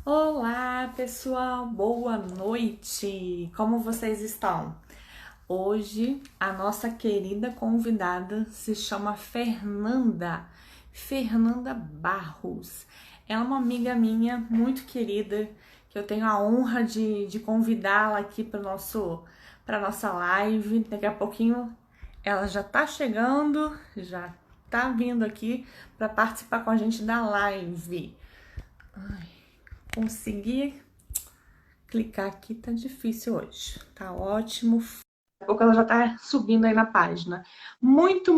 Olá, pessoal, boa noite. Como vocês estão? Hoje a nossa querida convidada se chama Fernanda Barros. Ela é uma amiga minha muito querida, que eu tenho a honra de convidá-la aqui para nossa live. Daqui a pouquinho ela já tá chegando, já tá vindo aqui para participar com a gente da live. Consegui clicar aqui, tá difícil hoje. Tá ótimo. Daqui a pouco ela já tá subindo aí na página. Muito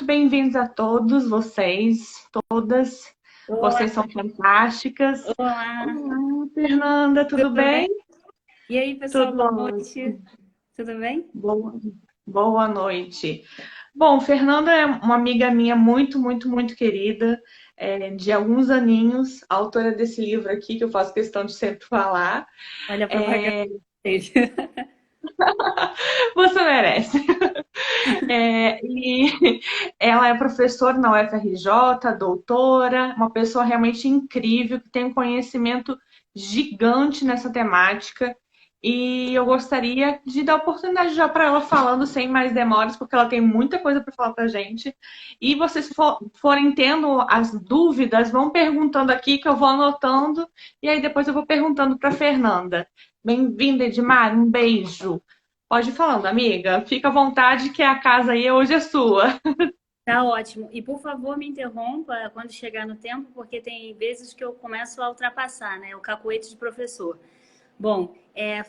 bem-vindos a todos vocês, todas. Olá, Vocês são fantásticas. olá, Olá, Fernanda, tudo tudo bem? bem? E aí, pessoal, Tudo boa noite, ótimo. tudo bem? Boa, boa noite. Bom, Fernanda é uma amiga minha muito querida, de alguns aninhos, autora desse livro aqui, que eu faço questão de sempre falar. Olha a propaganda É, dele. você merece. E ela é professora na UFRJ, doutora, uma pessoa realmente incrível, que tem um conhecimento gigante nessa temática. E eu gostaria de dar oportunidade já para ela falando sem mais demoras, porque ela tem muita coisa para falar para a gente. E vocês forem tendo as dúvidas, vão perguntando aqui que eu vou anotando, e aí depois eu vou perguntando para Fernanda. Bem-vinda, Edmar, um beijo. Pode ir falando, amiga. Fica à vontade que a casa aí hoje é sua. Tá ótimo. E por favor, me interrompa quando chegar no tempo, porque tem vezes que eu começo a ultrapassar, né? O cacuete de professor. Bom,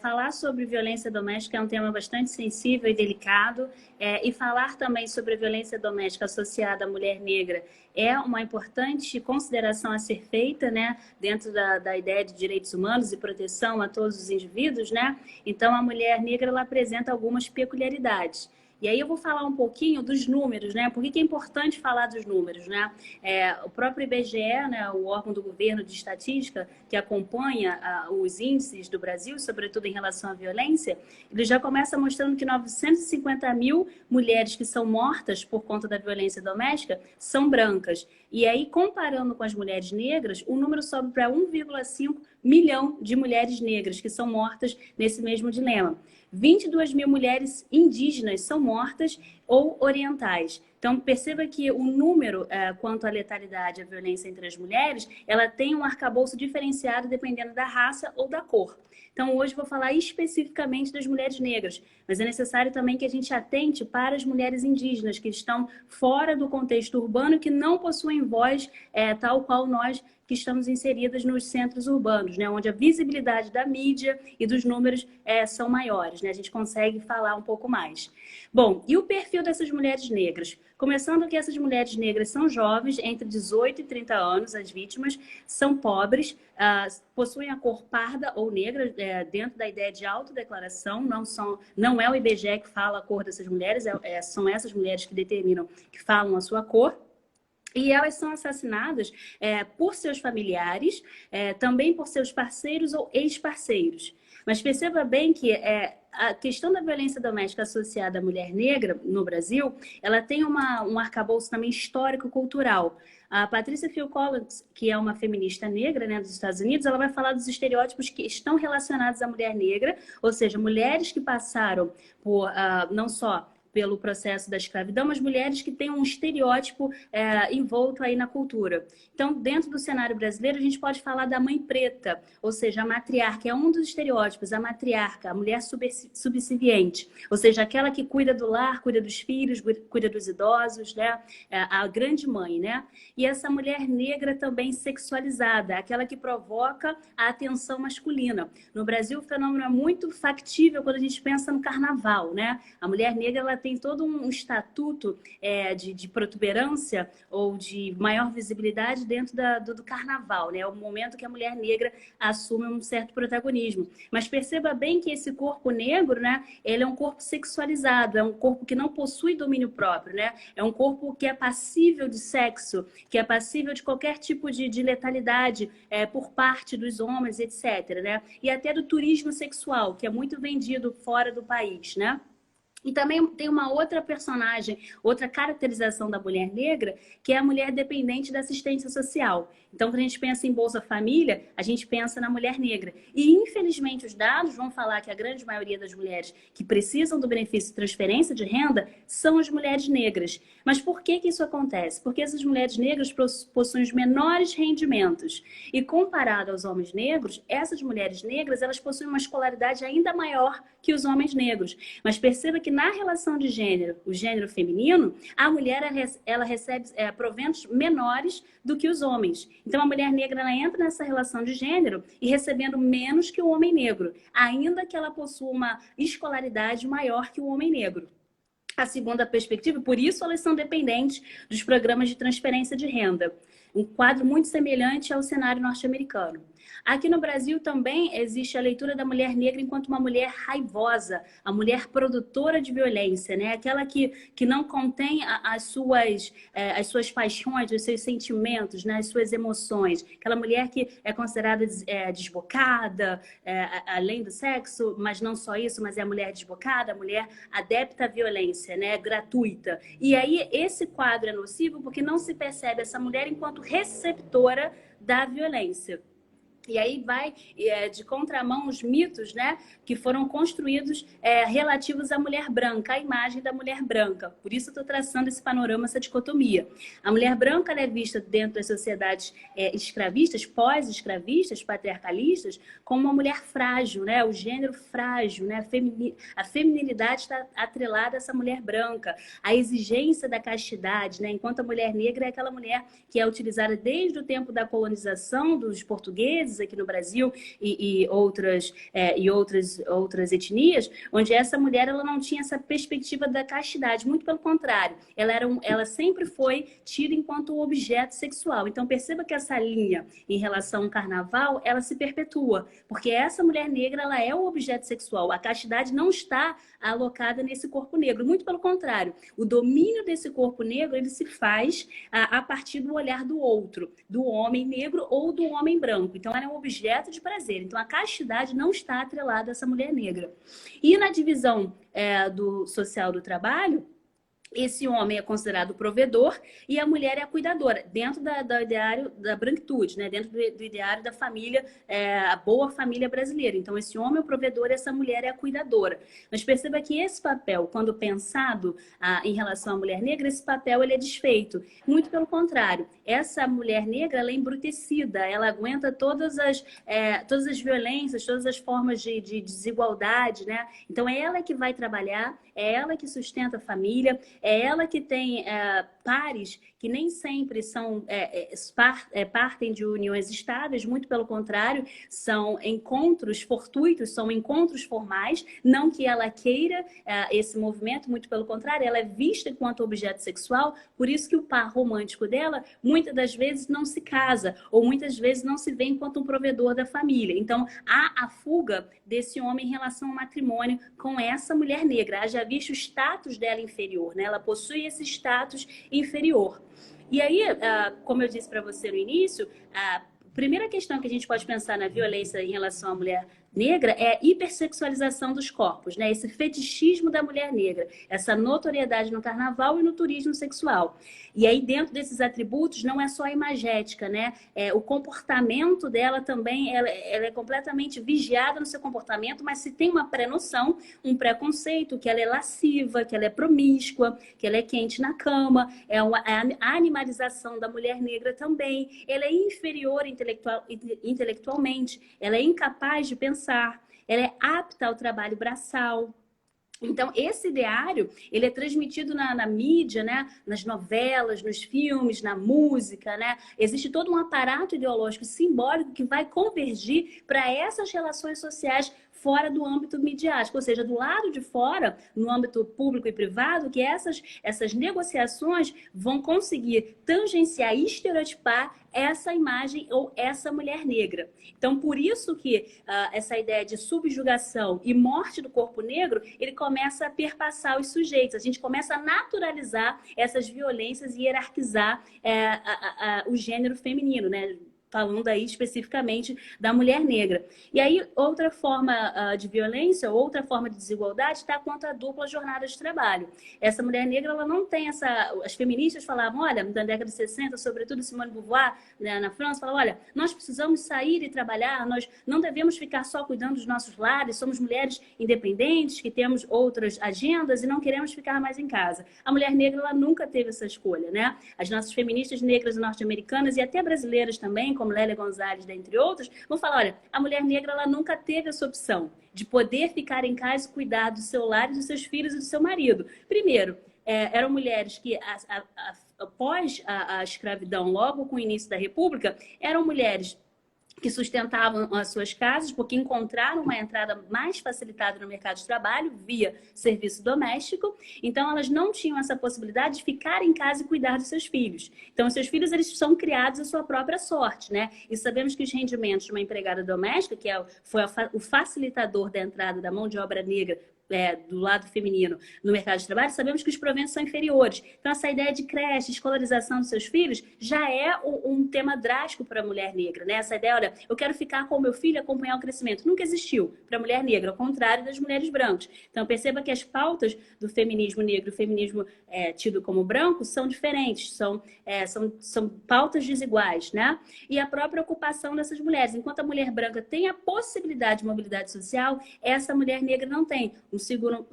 falar sobre violência doméstica é um tema bastante sensível e delicado, e falar também sobre a violência doméstica associada à mulher negra é uma importante consideração a ser feita, né, dentro da ideia de direitos humanos e proteção a todos os indivíduos, né? Então, a mulher negra ela apresenta algumas peculiaridades. E aí eu vou falar um pouquinho dos números, né? Por que é importante falar dos números, né? O próprio IBGE, né, o órgão do governo de estatística que acompanha os índices do Brasil, sobretudo em relação à violência, ele já começa mostrando que 950 mil mulheres que são mortas por conta da violência doméstica são brancas. E aí, comparando com as mulheres negras, o número sobe para 1,5 milhão de mulheres negras que são mortas nesse mesmo dilema. 22 mil mulheres indígenas são mortas ou orientais. Então, perceba que o número quanto à letalidade e à violência entre as mulheres, ela tem um arcabouço diferenciado dependendo da raça ou da cor. Então, hoje vou falar especificamente das mulheres negras, mas é necessário também que a gente atente para as mulheres indígenas que estão fora do contexto urbano, que não possuem voz tal qual nós que estamos inseridas nos centros urbanos, né, onde a visibilidade da mídia e dos números são maiores, né, a gente consegue falar um pouco mais. Bom, e o perfil dessas mulheres negras? Começando que essas mulheres negras são jovens, entre 18 e 30 anos, as vítimas, são pobres, possuem a cor parda ou negra, dentro da ideia de autodeclaração, não é o IBGE que fala a cor dessas mulheres, são essas mulheres que determinam, que falam a sua cor. E elas são assassinadas por seus familiares, também por seus parceiros ou ex-parceiros. Mas perceba bem que a questão da violência doméstica associada à mulher negra no Brasil, ela tem um arcabouço também histórico-cultural. A Patrícia Field Collins, que é uma feminista negra, né, dos Estados Unidos, ela vai falar dos estereótipos que estão relacionados à mulher negra, ou seja, mulheres que passaram por não só pelo processo da escravidão, mas mulheres que têm um estereótipo envolto aí na cultura. Então, dentro do cenário brasileiro, a gente pode falar da mãe preta, ou seja, a matriarca, é um dos estereótipos, a matriarca, a mulher subserviente, ou seja, aquela que cuida do lar, cuida dos filhos, cuida dos idosos, né? A grande mãe, né? E essa mulher negra também sexualizada, aquela que provoca a atenção masculina. No Brasil, o fenômeno é muito factível quando a gente pensa no carnaval, né? A mulher negra, ela tem todo um estatuto de protuberância ou de maior visibilidade dentro do carnaval, né? É o momento que a mulher negra assume um certo protagonismo. Mas perceba bem que esse corpo negro, né? Ele é um corpo sexualizado, é um corpo que não possui domínio próprio, né? É um corpo que é passível de sexo, que é passível de qualquer tipo de letalidade por parte dos homens, etc., né? E até do turismo sexual, que é muito vendido fora do país, né? E também tem uma outra personagem, outra caracterização da mulher negra, que é a mulher dependente da assistência social. Então, quando a gente pensa em Bolsa Família, a gente pensa na mulher negra. E, infelizmente, os dados vão falar que a grande maioria das mulheres que precisam do benefício de transferência de renda são as mulheres negras. Mas por que isso acontece? Porque essas mulheres negras possuem os menores rendimentos. E, comparado aos homens negros, essas mulheres negras, elas possuem uma escolaridade ainda maior que os homens negros. Mas perceba que na relação de gênero, o gênero feminino, a mulher ela recebe proventos menores do que os homens. Então a mulher negra ela entra nessa relação de gênero e recebendo menos que o homem negro, ainda que ela possua uma escolaridade maior que o homem negro. A segunda perspectiva, por isso elas são dependentes dos programas de transferência de renda. Um quadro muito semelhante ao cenário norte-americano. Aqui no Brasil também existe a leitura da mulher negra enquanto uma mulher raivosa, a mulher produtora de violência, né? Aquela que não contém as suas paixões, os seus sentimentos, né? As suas emoções. Aquela mulher que é considerada desbocada, além do sexo, mas não só isso, mas é a mulher desbocada, a mulher adepta à violência, né? Gratuita. E aí esse quadro é nocivo porque não se percebe essa mulher enquanto receptora da violência. E aí vai de contramão os mitos, né, que foram construídos relativos à mulher branca, à imagem da mulher branca. Por isso eu estou traçando esse panorama, essa dicotomia. A mulher branca é vista dentro das sociedades escravistas, pós-escravistas, patriarcalistas, como uma mulher frágil, né, o gênero frágil, né, a feminilidade está atrelada a essa mulher branca. A exigência da castidade, né, enquanto a mulher negra é aquela mulher que é utilizada desde o tempo da colonização dos portugueses, aqui no Brasil e outras etnias, onde essa mulher ela não tinha essa perspectiva da castidade, muito pelo contrário, ela sempre foi tida enquanto objeto sexual. Então perceba que essa linha em relação ao carnaval, ela se perpetua, porque essa mulher negra ela é o objeto sexual, a castidade não está alocada nesse corpo negro, muito pelo contrário, o domínio desse corpo negro ele se faz a partir do olhar do outro, do homem negro ou do homem branco. Então ela é um objeto de prazer. Então a castidade não está atrelada a essa mulher negra. E na divisão do social do trabalho, esse homem é considerado o provedor e a mulher é a cuidadora, dentro do ideário da branquitude, né? Dentro do ideário da família, a boa família brasileira. Então, esse homem é o provedor e essa mulher é a cuidadora. Mas perceba que esse papel, quando pensado em relação à mulher negra, esse papel ele é desfeito. Muito pelo contrário, essa mulher negra ela é embrutecida, ela aguenta todas as violências, todas as formas de desigualdade, né? Então, é ela que vai trabalhar, é ela que sustenta a família, é ela que tem pares que nem sempre partem de uniões estáveis, muito pelo contrário, são encontros fortuitos, são encontros formais, não que ela queira esse movimento, muito pelo contrário, ela é vista enquanto objeto sexual, por isso que o par romântico dela, muitas das vezes não se casa, ou muitas vezes não se vê enquanto um provedor da família. Então, há a fuga desse homem em relação ao matrimônio com essa mulher negra. Haja visto o status dela inferior, né? Ela possui esse status inferior. E aí, como eu disse para você no início, a primeira questão que a gente pode pensar na violência em relação à mulher negra é a hipersexualização dos corpos, né? Esse fetichismo da mulher negra, essa notoriedade no carnaval e no turismo sexual. E aí, dentro desses atributos, não é só a imagética, né? O comportamento dela também, ela é completamente vigiada no seu comportamento, mas se tem uma pré-noção, um preconceito, que ela é lasciva, que ela é promíscua, que ela é quente na cama, a animalização da mulher negra também, ela é inferior intelectualmente, ela é incapaz de pensar, ela é apta ao trabalho braçal. Então, esse ideário, ele é transmitido na mídia, né? Nas novelas, nos filmes, na música, né? Existe todo um aparato ideológico simbólico que vai convergir para essas relações sociais fora do âmbito midiático, ou seja, do lado de fora, no âmbito público e privado, que essas negociações vão conseguir tangenciar e estereotipar essa imagem ou essa mulher negra. Então, por isso que essa ideia de subjugação e morte do corpo negro, ele começa a perpassar os sujeitos. A gente começa a naturalizar essas violências e hierarquizar o gênero feminino, né? falando aí especificamente da mulher negra. E aí, outra forma de violência, outra forma de desigualdade está quanto à dupla jornada de trabalho. Essa mulher negra, ela não tem essa... As feministas falavam, olha, na década de 60, sobretudo Simone de Beauvoir, né, na França, falavam, olha, nós precisamos sair e trabalhar, nós não devemos ficar só cuidando dos nossos lares, somos mulheres independentes, que temos outras agendas e não queremos ficar mais em casa. A mulher negra, ela nunca teve essa escolha, né? As nossas feministas negras norte-americanas e até brasileiras também, como Lélia Gonzalez, dentre outros, vão falar, olha, a mulher negra ela nunca teve essa opção de poder ficar em casa e cuidar do seu lar, dos seus filhos e do seu marido. Primeiro, eram mulheres que, após a escravidão, logo com o início da República, eram mulheres que sustentavam as suas casas, porque encontraram uma entrada mais facilitada no mercado de trabalho via serviço doméstico. Então, elas não tinham essa possibilidade de ficar em casa e cuidar dos seus filhos. Então, os seus filhos eles são criados à sua própria sorte, né? E sabemos que os rendimentos de uma empregada doméstica, que foi o facilitador da entrada da mão de obra negra do lado feminino no mercado de trabalho, sabemos que os proventos são inferiores. Então, essa ideia de creche, escolarização dos seus filhos, já é um tema drástico para a mulher negra, né? Essa ideia, olha, eu quero ficar com o meu filho e acompanhar o crescimento. Nunca existiu para a mulher negra, ao contrário das mulheres brancas. Então, perceba que as pautas do feminismo negro e o feminismo tido como branco são diferentes, são pautas desiguais, né? E a própria ocupação dessas mulheres. Enquanto a mulher branca tem a possibilidade de mobilidade social, essa mulher negra não tem. O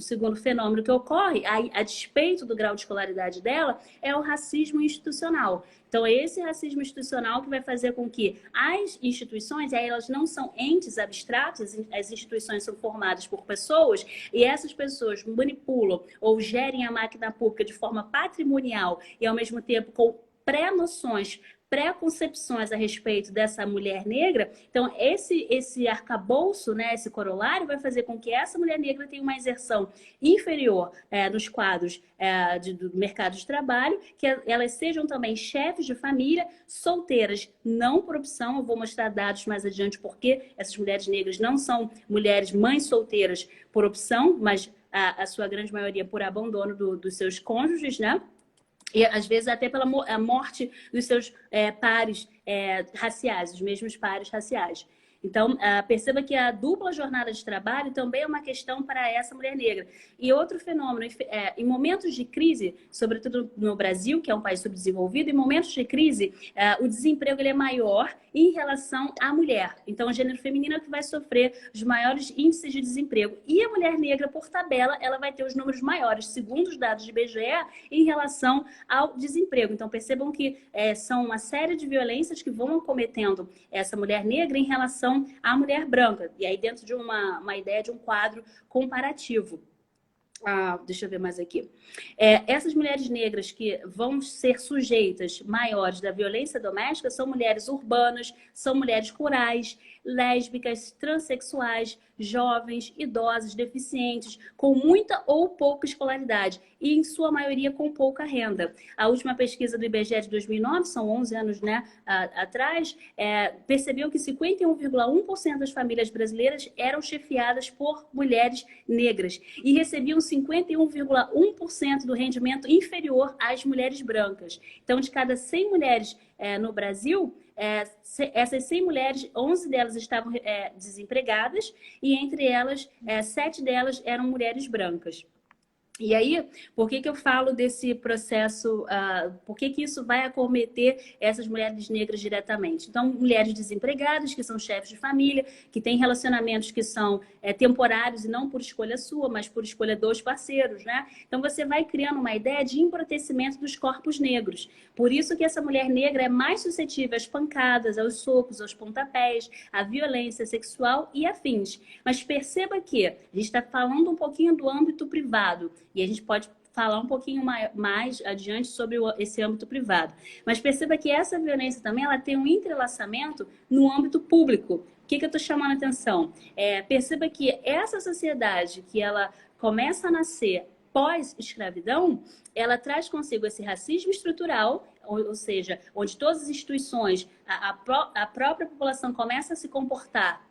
segundo fenômeno que ocorre, a despeito do grau de escolaridade dela, é o racismo institucional. Então, é esse racismo institucional que vai fazer com que as instituições, aí elas não são entes abstratos, as instituições são formadas por pessoas, e essas pessoas manipulam ou gerem a máquina pública de forma patrimonial e, ao mesmo tempo, com pré-noções, pré-concepções a respeito dessa mulher negra. Então, esse arcabouço, né, esse corolário, vai fazer com que essa mulher negra tenha uma inserção inferior nos quadros do mercado de trabalho, que elas sejam também chefes de família, solteiras, não por opção. Eu vou mostrar dados mais adiante porque essas mulheres negras não são mulheres mães solteiras por opção, mas a sua grande maioria por abandono dos seus cônjuges, né? E às vezes até pela morte dos seus pares raciais, os mesmos pares raciais. Então, perceba que a dupla jornada de trabalho também é uma questão para essa mulher negra. E outro fenômeno, em momentos de crise, sobretudo no Brasil, que é um país subdesenvolvido, em momentos de crise, o desemprego ele é maior em relação à mulher. Então, o gênero feminino é que vai sofrer os maiores índices de desemprego. E a mulher negra, por tabela, ela vai ter os números maiores, segundo os dados de IBGE, em relação ao desemprego. Então, percebam que são uma série de violências que vão acometendo essa mulher negra em relação à mulher branca. E aí dentro de uma ideia de um quadro comparativo. Deixa eu ver mais aqui. Essas mulheres negras que vão ser sujeitas maiores da violência doméstica são mulheres urbanas, são mulheres rurais, lésbicas, transexuais, jovens, idosas, deficientes, com muita ou pouca escolaridade e, em sua maioria, com pouca renda. A última pesquisa do IBGE de 2009, são 11 anos atrás, percebeu que 51,1% das famílias brasileiras eram chefiadas por mulheres negras e recebiam 51,1% do rendimento inferior às mulheres brancas. Então, de cada 100 mulheres no Brasil, essas 100 mulheres, 11 delas estavam desempregadas e entre elas, 7 delas eram mulheres brancas. E aí, por que eu falo desse processo, por que isso vai acometer essas mulheres negras diretamente? Então, mulheres desempregadas, que são chefes de família, que têm relacionamentos que são temporários e não por escolha sua, mas por escolha dos parceiros, né? Então, você vai criando uma ideia de embrutecimento dos corpos negros. Por isso que essa mulher negra é mais suscetível às pancadas, aos socos, aos pontapés, à violência sexual e afins. Mas perceba que a gente está falando um pouquinho do âmbito privado, e a gente pode falar um pouquinho mais adiante sobre esse âmbito privado. Mas perceba que essa violência também ela tem um entrelaçamento no âmbito público. O que eu estou chamando a atenção? Perceba que essa sociedade que ela começa a nascer pós-escravidão, ela traz consigo esse racismo estrutural, ou seja, onde todas as instituições, a própria população começa a se comportar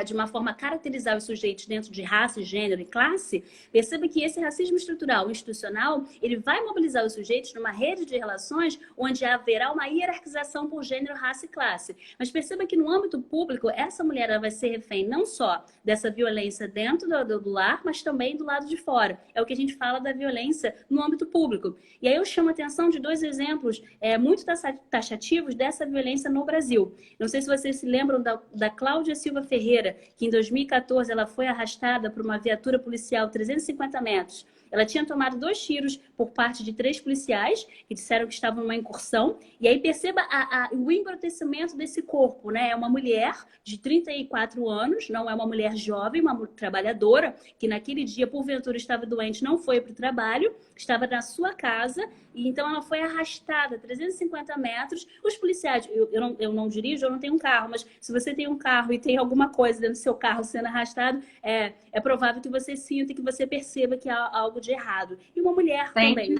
de uma forma a caracterizar os sujeitos dentro de raça, gênero e classe, perceba que esse racismo estrutural, institucional, ele vai mobilizar os sujeitos numa rede de relações onde haverá uma hierarquização por gênero, raça e classe. Mas perceba que no âmbito público, essa mulher ela vai ser refém não só dessa violência dentro do lar, mas também do lado de fora. É o que a gente fala da violência no âmbito público. E aí eu chamo a atenção de 2 exemplos muito taxativos dessa violência no Brasil. Não sei se vocês se lembram da Cláudia Silva Ferreira, que em 2014 ela foi arrastada por uma viatura policial 350 metros. Ela tinha tomado 2 tiros por parte de 3 policiais, que disseram que estavam numa incursão. E aí perceba o embrutecimento desse corpo, né? É uma mulher de 34 anos, não é uma mulher jovem, uma trabalhadora, que naquele dia, porventura, estava doente, não foi para o trabalho, estava na sua casa, e então ela foi arrastada 350 metros. Os policiais, eu não dirijo, eu não tenho um carro, mas se você tem um carro e tem alguma coisa dentro do seu carro sendo arrastado, é provável que você sinta e que você perceba que há algo de errado. E uma mulher também.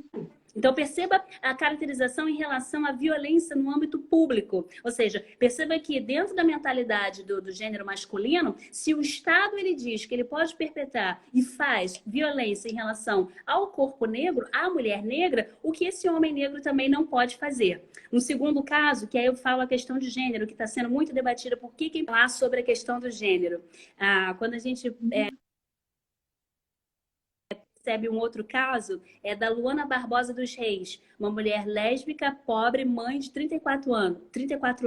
Então, perceba a caracterização em relação à violência no âmbito público. Ou seja, perceba que dentro da mentalidade do gênero masculino, se o Estado ele diz que ele pode perpetrar e faz violência em relação ao corpo negro, à mulher negra, o que esse homem negro também não pode fazer. Um segundo caso, que aí eu falo a questão de gênero, que está sendo muito debatida, por que quem fala sobre a questão do gênero? Quando a gente recebe um outro caso, é da Luana Barbosa dos Reis, uma mulher lésbica, pobre, mãe de 34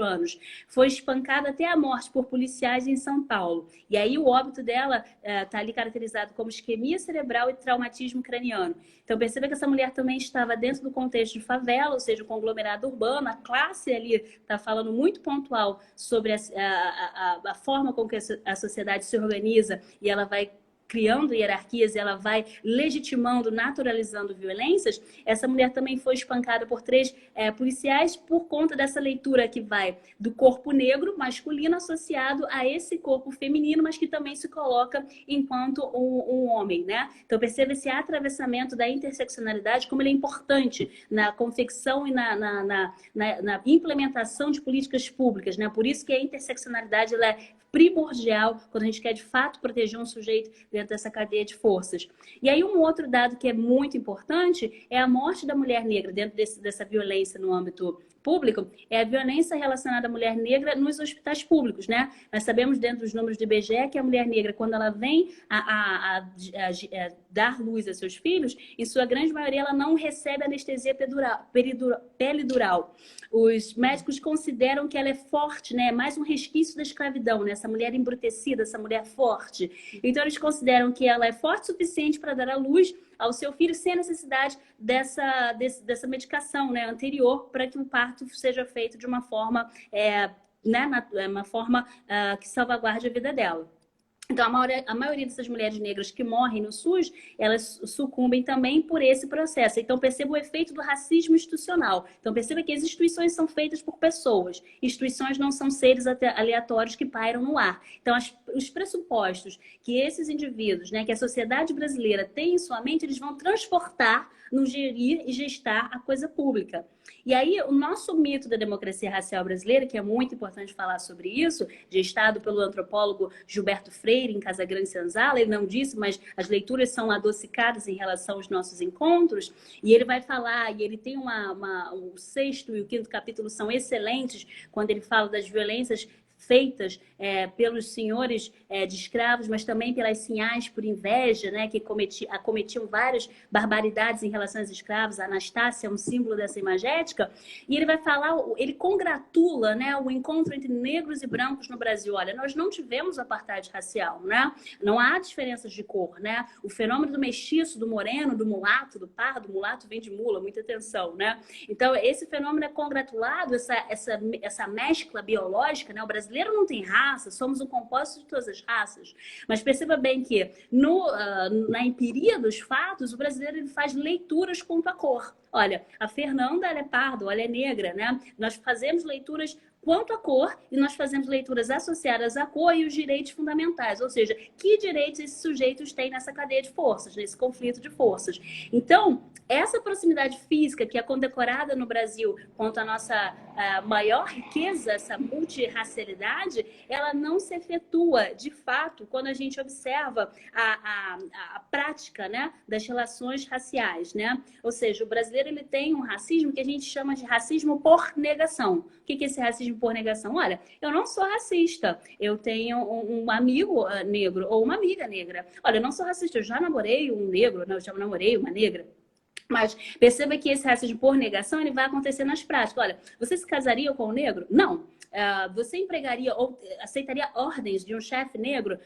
anos. Foi espancada até a morte por policiais em São Paulo. E aí o óbito dela está ali caracterizado como isquemia cerebral e traumatismo craniano. Então perceba que essa mulher também estava dentro do contexto de favela, ou seja, o conglomerado urbano, a classe ali está falando muito pontual sobre a forma com que a sociedade se organiza e ela vai criando hierarquias e ela vai legitimando, naturalizando violências. Essa mulher também foi espancada por 3 policiais por conta dessa leitura que vai do corpo negro masculino associado a esse corpo feminino, mas que também se coloca enquanto um homem, né? Então perceba esse atravessamento da interseccionalidade, como ele é importante na confecção e na implementação de políticas públicas, né? Por isso que a interseccionalidade ela é primordial quando a gente quer de fato proteger um sujeito dentro dessa cadeia de forças. E aí um outro dado que é muito importante é a morte da mulher negra dentro dessa violência no âmbito público, é a violência relacionada à mulher negra nos hospitais públicos, né? Nós sabemos dentro dos números do IBGE que a mulher negra, quando ela vem a dar luz a seus filhos, em sua grande maioria ela não recebe anestesia peridural. Os médicos consideram que ela é forte, né? É mais um resquício da escravidão, né? Essa mulher embrutecida, essa mulher forte. Então eles consideram que ela é forte o suficiente para dar à luz ao seu filho sem a necessidade dessa medicação, né, anterior, para que o parto seja feito de uma forma, uma forma que salvaguarde a vida dela. Então, a maioria dessas mulheres negras que morrem no SUS, elas sucumbem também por esse processo. Então, perceba o efeito do racismo institucional. Então, perceba que as instituições são feitas por pessoas. Instituições não são seres aleatórios que pairam no ar. Então, os pressupostos que esses indivíduos, né, que a sociedade brasileira tem em sua mente, eles vão transportar no gerir e gestar a coisa pública. E aí, o nosso mito da democracia racial brasileira, que é muito importante falar sobre isso, gestado pelo antropólogo Gilberto Freire, em Casagrande Senzala, ele não disse, mas as leituras são adocicadas em relação aos nossos encontros, e ele vai falar, e ele tem o 6º e o 5º capítulo são excelentes, quando ele fala das violências feitas pelos senhores de escravos, mas também pelas sinhás por inveja, né, que acometiam várias barbaridades em relação aos escravos. A Anastácia é um símbolo dessa imagética. E ele vai falar, ele congratula, né, o encontro entre negros e brancos no Brasil. Olha, nós não tivemos apartheid racial, né? Não há diferenças de cor, né? O fenômeno do mestiço, do moreno, do mulato, do pardo, do mulato vem de mula, muita atenção, né? Então, esse fenômeno é congratulado, essa mescla biológica, né? O brasileiro não tem raça, somos um composto de todas as raças. Mas perceba bem que na empiria dos fatos, o brasileiro ele faz leituras quanto à cor. Olha, a Fernanda ela é parda, ela é negra, né? Nós fazemos leituras quanto à cor, e nós fazemos leituras associadas à cor e os direitos fundamentais, ou seja, que direitos esses sujeitos têm nessa cadeia de forças, nesse conflito de forças. Então, essa proximidade física que é condecorada no Brasil quanto à nossa maior riqueza, essa multirracialidade, ela não se efetua, de fato, quando a gente observa a prática, né, das relações raciais, né? Ou seja, o brasileiro ele tem um racismo que a gente chama de racismo por negação. O que é esse racismo por negação? Olha, eu não sou racista, eu tenho um amigo negro ou uma amiga negra. Olha, eu não sou racista, eu já namorei um negro, não, eu já namorei uma negra. Mas perceba que esse racismo por negação ele vai acontecer nas práticas. Olha, você se casaria com um negro? Não. Você empregaria ou aceitaria ordens de um chefe negro?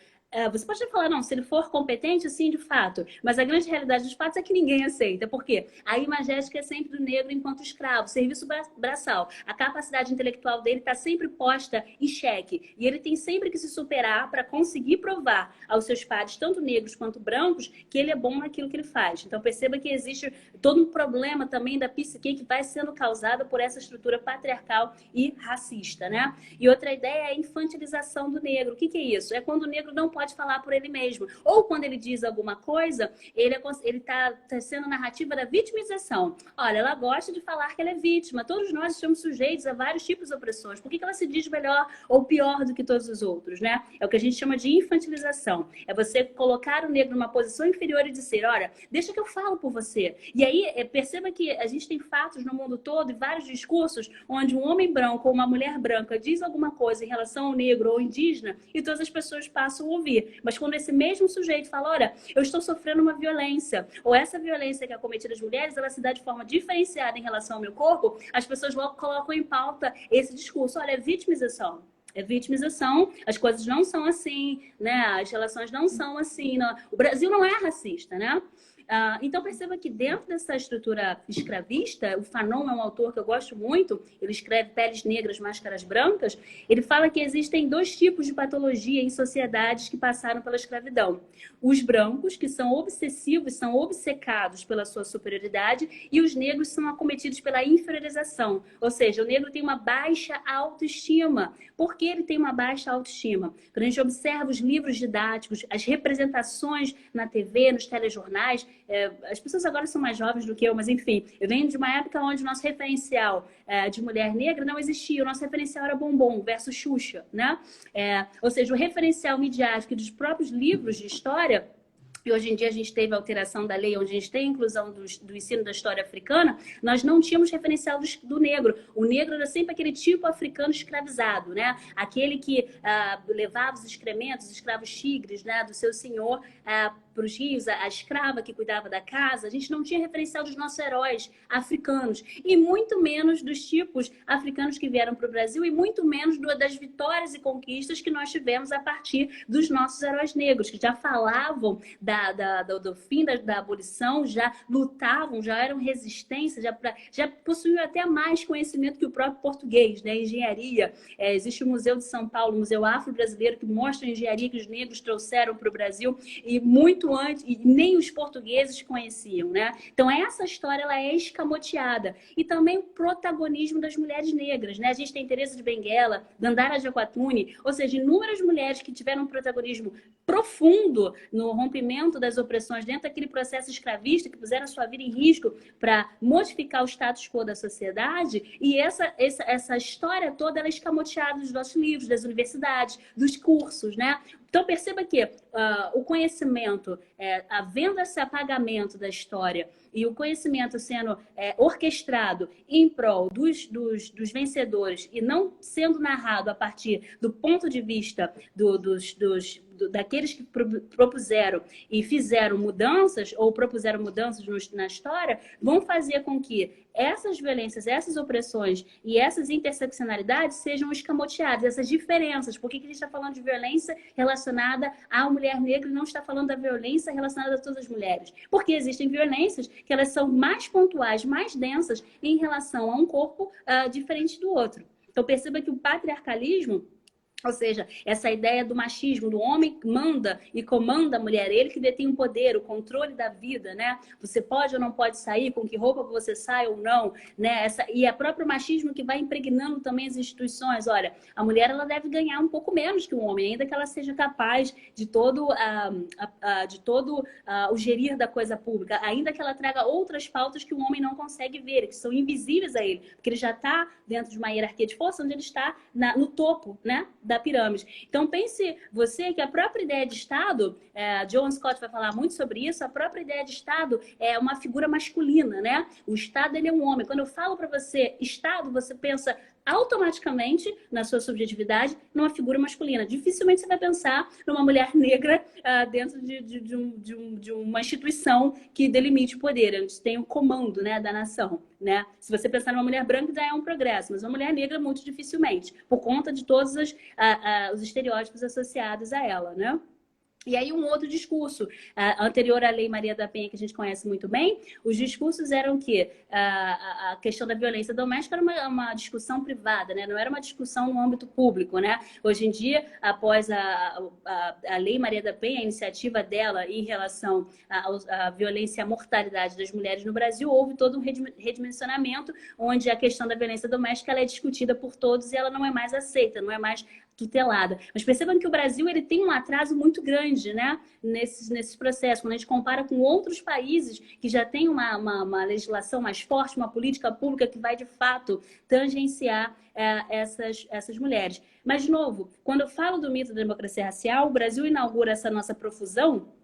Você pode falar, não, se ele for competente, sim, de fato. Mas a grande realidade dos fatos é que ninguém aceita. Por quê? A imagética é sempre do negro enquanto escravo, serviço braçal. A capacidade intelectual dele está sempre posta em xeque. E ele tem sempre que se superar para conseguir provar aos seus pares, tanto negros quanto brancos, que ele é bom naquilo que ele faz. Então perceba que existe todo um problema também da psique que vai sendo causada por essa estrutura patriarcal e racista, né? E outra ideia é a infantilização do negro. O que é isso? É quando o negro não pode falar por ele mesmo. Ou quando ele diz alguma coisa, ele está sendo narrativa da vitimização. Olha, ela gosta de falar que ela é vítima. Todos nós estamos sujeitos a vários tipos de opressões. Por que ela se diz melhor ou pior do que todos os outros, né? É o que a gente chama de infantilização. É você colocar o negro numa posição inferior e dizer, olha, deixa que eu falo por você. E aí, perceba que a gente tem fatos no mundo todo e vários discursos onde um homem branco ou uma mulher branca diz alguma coisa em relação ao negro ou indígena e todas as pessoas passam a ouvir. Mas quando esse mesmo sujeito fala, olha, eu estou sofrendo uma violência, ou essa violência que é cometida às mulheres, ela se dá de forma diferenciada em relação ao meu corpo, as pessoas logo colocam em pauta esse discurso. Olha, é vitimização. É vitimização, as coisas não são assim, né? As relações não são assim. Não. O Brasil não é racista, né? Então perceba que dentro dessa estrutura escravista, o Fanon é um autor que eu gosto muito, ele escreve Peles Negras, Máscaras Brancas, ele fala que existem dois tipos de patologia em sociedades que passaram pela escravidão. Os brancos, que são obsessivos, são obcecados pela sua superioridade, e os negros são acometidos pela inferiorização, ou seja, o negro tem uma baixa autoestima. Por que ele tem uma baixa autoestima? Quando a gente observa os livros didáticos, as representações na TV, nos telejornais, as pessoas agora são mais jovens do que eu, mas enfim, eu venho de uma época onde o nosso referencial de mulher negra não existia, o nosso referencial era Bombom versus Xuxa, né? Ou seja, o referencial midiático dos próprios livros de história. E hoje em dia a gente teve a alteração da lei, onde a gente tem a inclusão do ensino da história africana, nós não tínhamos referencial do negro. O negro era sempre aquele tipo africano escravizado, né? Aquele que levava os excrementos, os escravos tigres, né, do seu senhor para os rios, a escrava que cuidava da casa. A gente não tinha referencial dos nossos heróis africanos, e muito menos dos tipos africanos que vieram para o Brasil, e muito menos das vitórias e conquistas que nós tivemos a partir dos nossos heróis negros, que já falavam do fim da abolição, já lutavam, já eram resistência, já possuíam até mais conhecimento que o próprio português, né? Engenharia. Existe o Museu de São Paulo, o Museu Afro-Brasileiro, que mostra a engenharia que os negros trouxeram para o Brasil, e muito antes, e nem os portugueses conheciam, né? Então essa história ela é escamoteada. E também o protagonismo das mulheres negras, né? A gente tem Teresa de Benguela, Dandara Jacquatuni, ou seja, inúmeras mulheres que tiveram um protagonismo profundo no rompimento das opressões dentro daquele processo escravista, que puseram a sua vida em risco para modificar o status quo da sociedade. E essa história toda ela é escamoteada dos nossos livros, das universidades, dos cursos, né? Então perceba que o conhecimento, havendo esse apagamento da história e o conhecimento sendo orquestrado em prol dos vencedores e não sendo narrado a partir do ponto de vista daqueles que propuseram e fizeram mudanças ou propuseram mudanças na história, vão fazer com que essas violências, essas opressões e essas interseccionalidades sejam escamoteadas, essas diferenças. Por que a gente está falando de violência relacionada à mulher negra e não está falando da violência relacionada a todas as mulheres? Porque existem violências que elas são mais pontuais, mais densas em relação a um corpo diferente do outro. Então perceba que o patriarcalismo Ou seja, essa ideia do machismo, do homem que manda e comanda a mulher, ele que detém o poder, o controle da vida, né? Você pode ou não pode sair, com que roupa você sai ou não, né? E é próprio machismo que vai impregnando também as instituições. Olha, a mulher ela deve ganhar um pouco menos que o homem, ainda que ela seja capaz de todo, o gerir da coisa pública, ainda que ela traga outras pautas que o homem não consegue ver, que são invisíveis a ele, porque ele já está dentro de uma hierarquia de força onde ele está no topo, né, da pirâmide. Então pense você que a própria ideia de Estado, John Scott vai falar muito sobre isso, a própria ideia de Estado é uma figura masculina, né? O Estado ele é um homem. Quando eu falo para você Estado, você pensa automaticamente, na sua subjetividade, numa figura masculina. Dificilmente você vai pensar numa mulher negra dentro de uma instituição que delimite o poder, onde tem o comando, né, da nação. Né? Se você pensar numa mulher branca, já é um progresso, mas uma mulher negra, muito dificilmente, por conta de todos os estereótipos associados a ela. Né? E aí um outro discurso, anterior à Lei Maria da Penha, que a gente conhece muito bem, os discursos eram que a questão da violência doméstica era uma discussão privada, né? Não era uma discussão no âmbito público. Né? Hoje em dia, após a Lei Maria da Penha, a iniciativa dela em relação à violência e à mortalidade das mulheres no Brasil, houve todo um redimensionamento, onde a questão da violência doméstica ela é discutida por todos e ela não é mais aceita, não é mais tutelada. Mas percebam que o Brasil ele tem um atraso muito grande, né, nesses processos. Quando a gente compara com outros países que já têm uma legislação mais forte, uma política pública que vai, de fato, tangenciar essas mulheres. Mas, de novo, quando eu falo do mito da democracia racial, o Brasil inaugura essa nossa profusão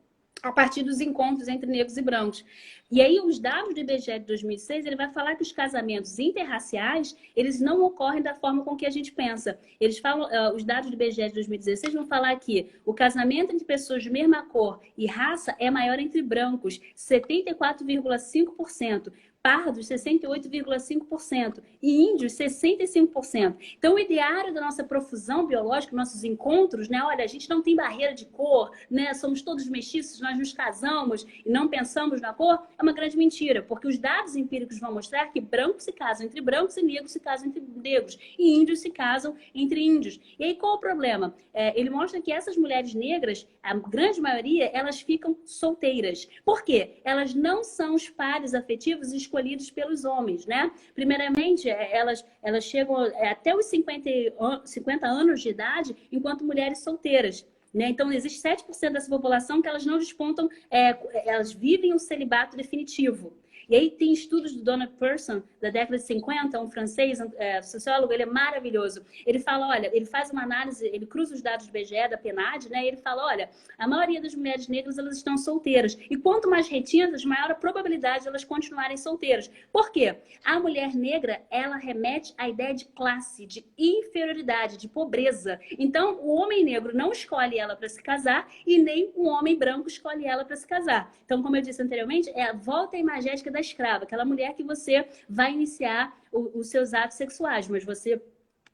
a partir dos encontros entre negros e brancos. E aí, os dados do IBGE de 2006, ele vai falar que os casamentos interraciais, eles não ocorrem da forma com que a gente pensa. Eles falam, os dados do IBGE de 2016 vão falar que o casamento entre pessoas de mesma cor e raça é maior entre brancos, 74,5%. Pardos, 68,5%. E índios, 65%. Então, o ideário da nossa profusão biológica, nossos encontros, né? Olha, a gente não tem barreira de cor, né? Somos todos mestiços, nós nos casamos e não pensamos na cor, é uma grande mentira, porque os dados empíricos vão mostrar que brancos se casam entre brancos e negros se casam entre negros, e índios se casam entre índios. E aí, qual o problema? Ele mostra que essas mulheres negras, a grande maioria, elas ficam solteiras. Por quê? Elas não são os pares afetivos escolhidos pelos homens, né? Primeiramente, elas chegam até os 50 anos de idade enquanto mulheres solteiras. Né? Então, existe 7% dessa população que elas não despontam, elas vivem o celibato definitivo. E aí tem estudos do Donald Person, da década de 50, um francês, sociólogo, ele é maravilhoso. Ele fala, olha, ele faz uma análise, ele cruza os dados do IBGE, da PNAD, né? E ele fala, olha, a maioria das mulheres negras, elas estão solteiras. E quanto mais retintas, maior a probabilidade de elas continuarem solteiras. Por quê? A mulher negra, ela remete à ideia de classe, de inferioridade, de pobreza. Então, o homem negro não escolhe ela para se casar e nem o homem branco escolhe ela para se casar. Então, como eu disse anteriormente, é a volta imagética da escrava, aquela mulher que você vai iniciar os seus atos sexuais, mas você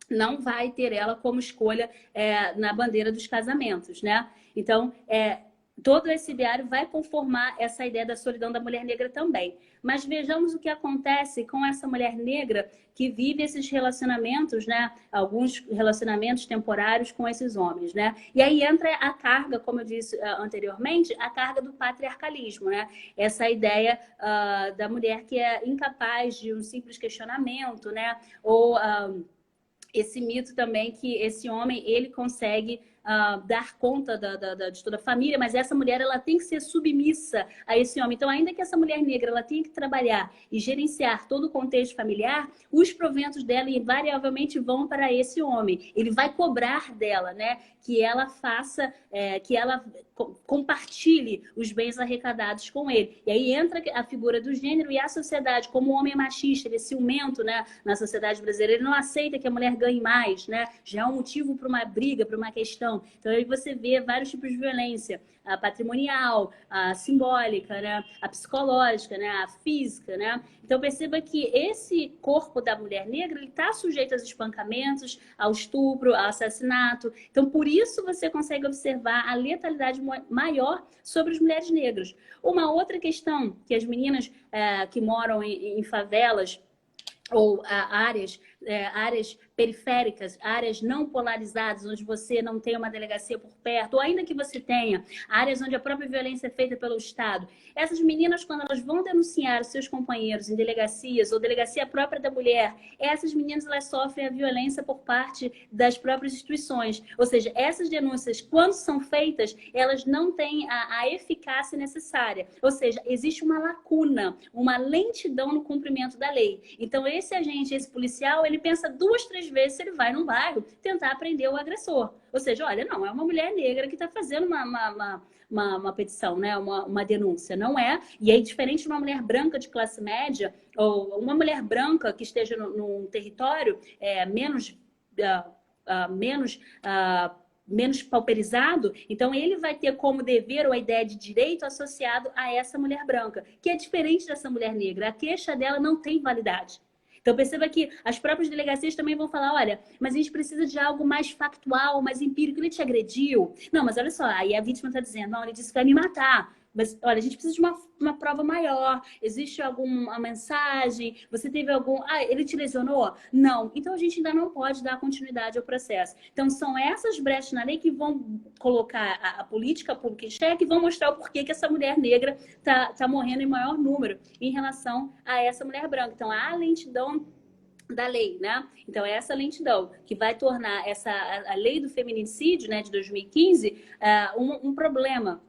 não vai ter ela como escolha na bandeira dos casamentos, né? Então, todo esse ideário vai conformar essa ideia da solidão da mulher negra também. Mas vejamos o que acontece com essa mulher negra que vive esses relacionamentos, né? Alguns relacionamentos temporários com esses homens, né? E aí entra a carga, como eu disse anteriormente, a carga do patriarcalismo, né? Essa ideia da mulher que é incapaz de um simples questionamento, né? Ou esse mito também que esse homem, ele consegue dar conta de toda a família, mas essa mulher ela tem que ser submissa a esse homem. Então, ainda que essa mulher negra ela tenha que trabalhar e gerenciar todo o contexto familiar, os proventos dela invariavelmente vão para esse homem. Ele vai cobrar dela, né, que ela faça, que ela compartilhe os bens arrecadados com ele. E aí entra a figura do gênero e a sociedade, como o homem é machista, ele é ciumento, né, na sociedade brasileira, ele não aceita que a mulher ganhe mais, né? Já é um motivo para uma briga, para uma questão. Então aí você vê vários tipos de violência, a patrimonial, a simbólica, né, a psicológica, né, a física, né? Então perceba que esse corpo da mulher negra, ele está sujeito aos espancamentos, ao estupro, ao assassinato. Então por isso você consegue observar a letalidade maior sobre as mulheres negras. Uma outra questão que as meninas que moram em favelas ou áreas periféricas, áreas não polarizadas, onde você não tem uma delegacia por perto, ou ainda que você tenha, áreas onde a própria violência é feita pelo Estado. Essas meninas, quando elas vão denunciar os seus companheiros em delegacias, ou delegacia própria da mulher, essas meninas elas sofrem a violência por parte das próprias instituições. Ou seja, essas denúncias, quando são feitas, elas não têm a eficácia necessária. Ou seja, existe uma lacuna, uma lentidão no cumprimento da lei. Então, esse agente, esse policial, ele pensa 2, 3 vezes se ele vai num bairro tentar prender o agressor. Ou seja, olha, não, é uma mulher negra que está fazendo uma petição, né? Uma denúncia, não é? E aí, diferente de uma mulher branca de classe média, ou uma mulher branca que esteja num território menos pauperizado, então ele vai ter como dever ou a ideia de direito associado a essa mulher branca, que é diferente dessa mulher negra. A queixa dela não tem validade. Então, perceba que as próprias delegacias também vão falar, olha, mas a gente precisa de algo mais factual, mais empírico. Ele te agrediu? Não, mas olha só, aí a vítima está dizendo, não, ele disse que vai me matar. Mas, olha, a gente precisa de uma prova maior. Existe alguma mensagem? Você teve algum... Ah, ele te lesionou? Não. Então, a gente ainda não pode dar continuidade ao processo. Então, são essas brechas na lei que vão colocar a política pública em xeque e vão mostrar o porquê que essa mulher negra tá morrendo em maior número em relação a essa mulher branca. Então, há a lentidão da lei, né? Então, é essa lentidão que vai tornar a lei do feminicídio, né, de 2015, um problema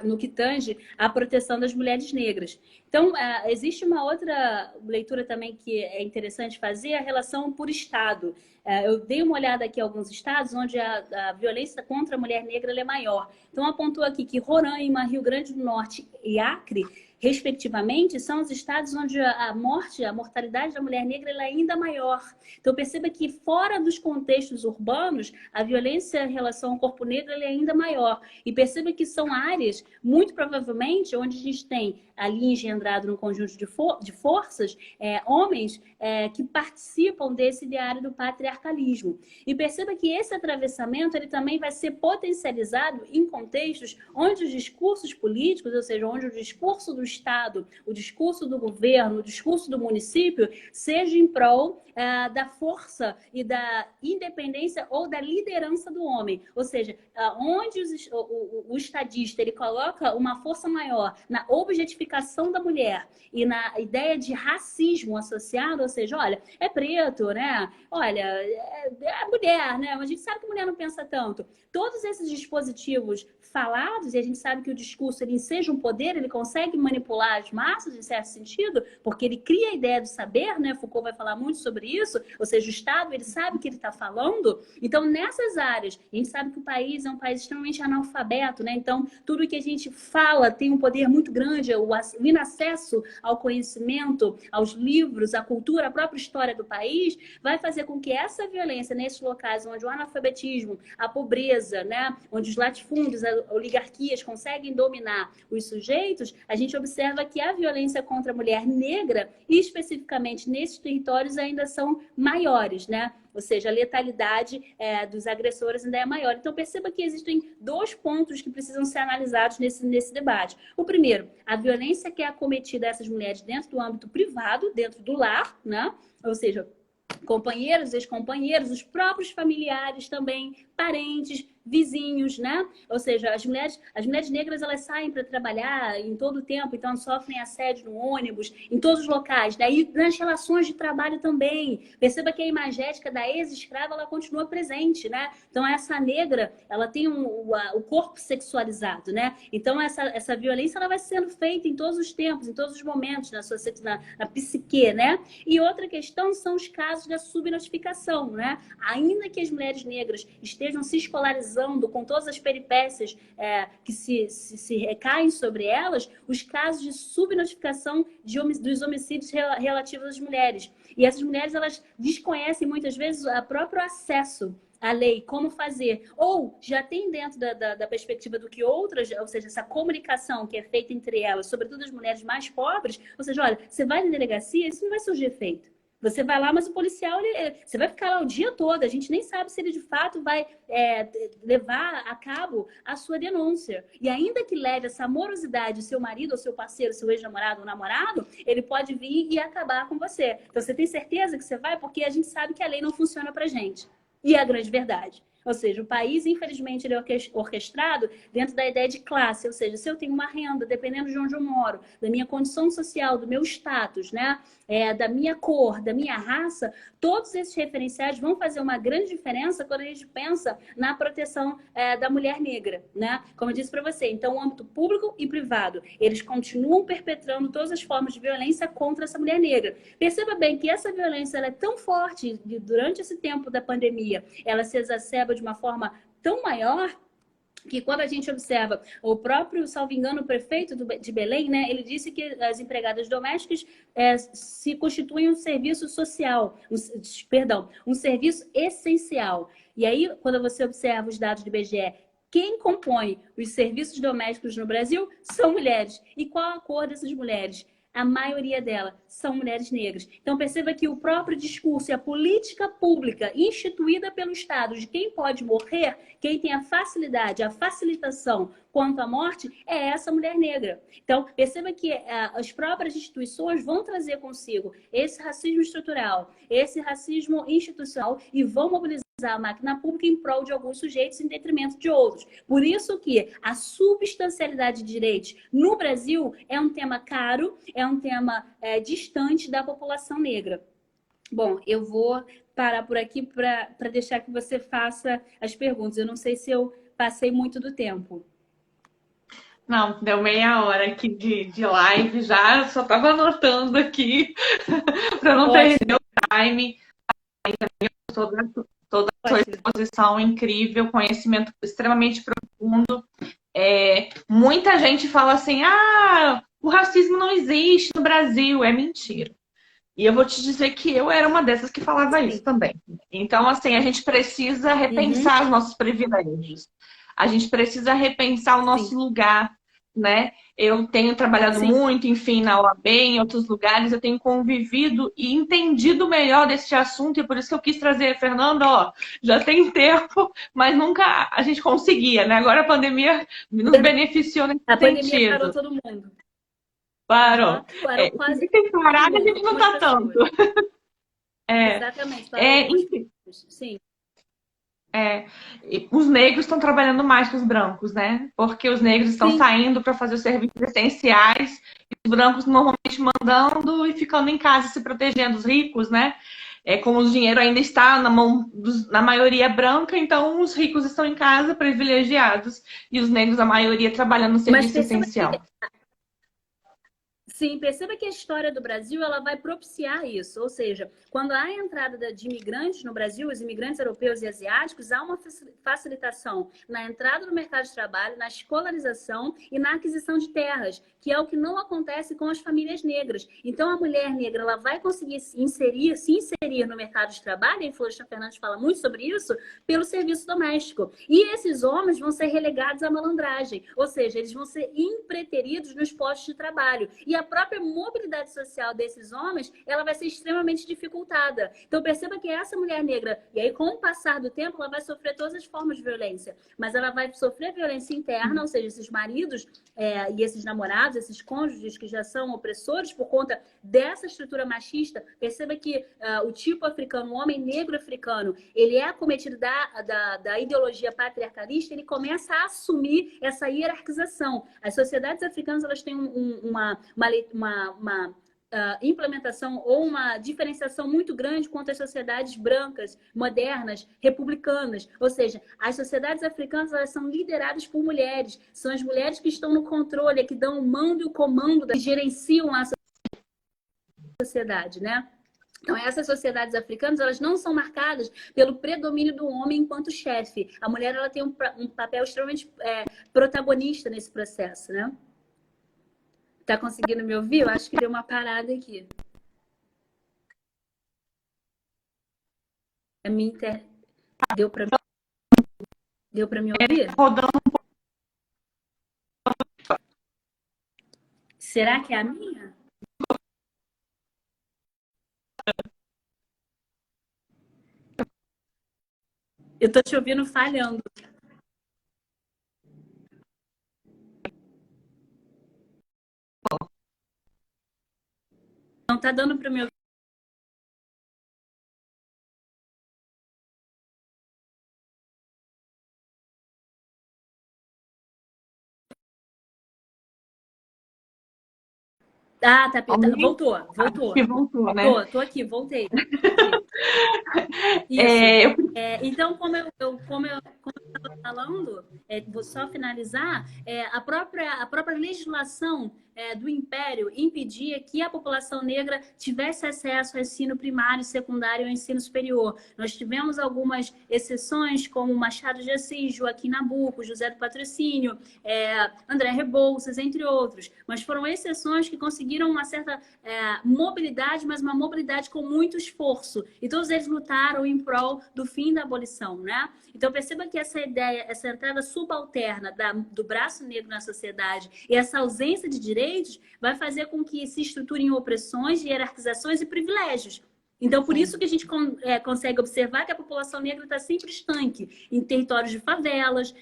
no que tange à proteção das mulheres negras. Então, existe uma outra leitura também que é interessante fazer, a relação por estado. Eu dei uma olhada aqui em alguns estados onde a violência contra a mulher negra é maior. Então, apontou aqui que Roraima, Rio Grande do Norte e Acre, respectivamente, são os estados onde a mortalidade da mulher negra é ainda maior. Então, perceba que fora dos contextos urbanos, a violência em relação ao corpo negro é ainda maior. E perceba que são áreas, muito provavelmente, onde a gente tem ali engendrado no conjunto de forças, homens que participam desse ideário do patriarcalismo. E perceba que esse atravessamento ele também vai ser potencializado em contextos onde os discursos políticos, ou seja, onde o discurso do Estado, o discurso do governo, o discurso do município, seja em prol da força e da independência ou da liderança do homem. Ou seja, onde o estadista ele coloca uma força maior na objetificação da mulher e na ideia de racismo associado, ou seja, olha, é preto, né? Olha, é mulher, né? Mas a gente sabe que a mulher não pensa tanto. Todos esses dispositivos falados, e a gente sabe que o discurso ele enseja um poder, ele consegue manipular as massas, em certo sentido, porque ele cria a ideia do saber, né? Foucault vai falar muito sobre isso, ou seja, o Estado, ele sabe o que ele está falando. Então, nessas áreas, a gente sabe que o país é um país extremamente analfabeto, né? Então, tudo que a gente fala tem um poder muito grande, o inacesso ao conhecimento, aos livros, à cultura, à própria história do país, vai fazer com que essa violência nesses locais onde o analfabetismo, a pobreza, né? Onde os latifúndios, as oligarquias conseguem dominar os sujeitos, a gente observa que a violência contra a mulher negra, e especificamente nesses territórios, ainda são maiores, né? Ou seja, a letalidade dos agressores ainda é maior. Então, perceba que existem 2 pontos que precisam ser analisados nesse debate. O primeiro, a violência que é acometida a essas mulheres dentro do âmbito privado, dentro do lar, né? Ou seja, companheiros, ex-companheiros, os próprios familiares também, parentes, vizinhos, né? Ou seja, as mulheres negras, elas saem para trabalhar em todo o tempo, então sofrem assédio no ônibus, em todos os locais. Daí, nas relações de trabalho também. Perceba que a imagética da ex-escrava, ela continua presente, né? Então, essa negra, ela tem o corpo sexualizado, né? Então, essa violência, ela vai sendo feita em todos os tempos, em todos os momentos, na psique, né? E outra questão são os casos da subnotificação, né? Ainda que as mulheres negras estejam se escolarizando com todas as peripécias que se recaem sobre elas, os casos de subnotificação dos homicídios relativos às mulheres. E essas mulheres, elas desconhecem muitas vezes o próprio acesso à lei, como fazer. Ou já tem dentro da perspectiva do que outras, ou seja, essa comunicação que é feita entre elas, sobretudo as mulheres mais pobres, ou seja, olha, você vai na delegacia, isso não vai surgir efeito. Você vai lá, mas o policial, você vai ficar lá o dia todo. A gente nem sabe se ele de fato vai levar a cabo a sua denúncia. E ainda que leve essa morosidade, o seu marido, ou seu parceiro, seu ex-namorado ou namorado, ele pode vir e acabar com você. Então você tem certeza que você vai? Porque a gente sabe que a lei não funciona pra gente. E é a grande verdade. Ou seja, o país, infelizmente, ele é orquestrado dentro da ideia de classe. Ou seja, se eu tenho uma renda, dependendo de onde eu moro, da minha condição social, do meu status, né? Da minha cor, da minha raça, todos esses referenciais vão fazer uma grande diferença quando a gente pensa na proteção da mulher negra, né? Como eu disse para você, então o âmbito público e privado, eles continuam perpetrando todas as formas de violência contra essa mulher negra. Perceba bem que essa violência ela é tão forte durante esse tempo da pandemia, ela se exacerba de uma forma tão maior que quando a gente observa o próprio, salvo engano, o prefeito de Belém, né, ele disse que as empregadas domésticas se constituem um serviço social, um serviço essencial. E aí, quando você observa os dados do IBGE, quem compõe os serviços domésticos no Brasil são mulheres. E qual a cor dessas mulheres? A maioria delas são mulheres negras. Então, perceba que o próprio discurso e a política pública instituída pelo Estado de quem pode morrer, quem tem a facilidade, a facilitação quanto à morte, é essa mulher negra. Então, perceba que as próprias instituições vão trazer consigo esse racismo estrutural, esse racismo institucional e vão mobilizar a máquina pública em prol de alguns sujeitos em detrimento de outros. Por isso que a substancialidade de direitos no Brasil é um tema caro, é um tema distante da população negra. Bom, eu vou parar por aqui para deixar que você faça as perguntas. Eu não sei se eu passei muito do tempo. Não, deu meia hora aqui de live já, eu só estava anotando aqui para não perder o time. Toda a sua exposição incrível, conhecimento extremamente profundo. Muita gente fala assim, o racismo não existe no Brasil, é mentira. E eu vou te dizer que eu era uma dessas que falava isso também. Então, assim, a gente precisa repensar os nossos privilégios. A gente precisa repensar o nosso lugar, né? Eu tenho trabalhado muito, enfim, na OAB, em outros lugares, eu tenho convivido e entendido melhor desse assunto, e por isso que eu quis trazer, Fernanda, já tem tempo, mas nunca a gente conseguia, né? Agora a pandemia nos beneficiou nesse sentido. A pandemia parou todo mundo. Parou. Parou quase. Se tem parado, a gente não tá tanto. Exatamente. Enfim. Sim. Os negros estão trabalhando mais que os brancos, né? Porque os negros estão saindo para fazer os serviços essenciais, e os brancos normalmente mandando e ficando em casa se protegendo, os ricos, né? Como o dinheiro ainda está na mão na maioria branca, então os ricos estão em casa, privilegiados, e os negros, a maioria, trabalhando no serviço essencial. Sim, perceba que a história do Brasil ela vai propiciar isso. Ou seja, quando há a entrada de imigrantes no Brasil, os imigrantes europeus e asiáticos, há uma facilitação na entrada no mercado de trabalho, na escolarização e na aquisição de terras, que é o que não acontece com as famílias negras. Então, a mulher negra ela vai conseguir se inserir no mercado de trabalho, e a Florestan Fernandes fala muito sobre isso, pelo serviço doméstico. E esses homens vão ser relegados à malandragem, ou seja, eles vão ser impreteridos nos postos de trabalho. E a própria mobilidade social desses homens, ela vai ser extremamente dificultada. Então, perceba que essa mulher negra, e aí com o passar do tempo, ela vai sofrer todas as formas de violência, mas ela vai sofrer violência interna, ou seja, esses maridos e esses namorados, esses cônjuges que já são opressores por conta dessa estrutura machista. Perceba que o tipo africano, o homem negro africano, ele é acometido da ideologia patriarcalista, ele começa a assumir essa hierarquização. As sociedades africanas, elas têm uma implementação ou uma diferenciação muito grande contra as sociedades brancas, modernas, republicanas. Ou seja, as sociedades africanas elas são lideradas por mulheres. São as mulheres que estão no controle, que dão o mando e o comando, que gerenciam a sociedade, né? Então, essas sociedades africanas, elas não são marcadas pelo predomínio do homem enquanto chefe. A mulher, ela tem um papel extremamente protagonista nesse processo, né? Tá conseguindo me ouvir? Eu acho que deu uma parada aqui. A minha Deu para me ouvir? Será que é a minha? Eu tô te ouvindo falhando. Não tá dando para me ouvir. Ah, tá. Voltou, Acho voltou. que voltou, né? Tô aqui, voltei. Aqui. Isso. Então, como eu estava falando, vou só finalizar, a própria legislação do Império impedia que a população negra tivesse acesso ao ensino primário, secundário e ao ensino superior. Nós tivemos algumas exceções, como Machado de Assis, Joaquim Nabuco, José do Patrocínio, André Rebouças, entre outros. Mas foram exceções que conseguiram uma certa mobilidade, mas uma mobilidade com muito esforço. E todos eles lutaram em prol do fim da abolição, né? Então perceba que essa ideia, essa entrada subalterna do braço negro na sociedade e essa ausência de direitos vai fazer com que se estruturem opressões, hierarquizações e privilégios. Então, por isso que a gente consegue observar que a população negra está sempre estanque em territórios de favelas,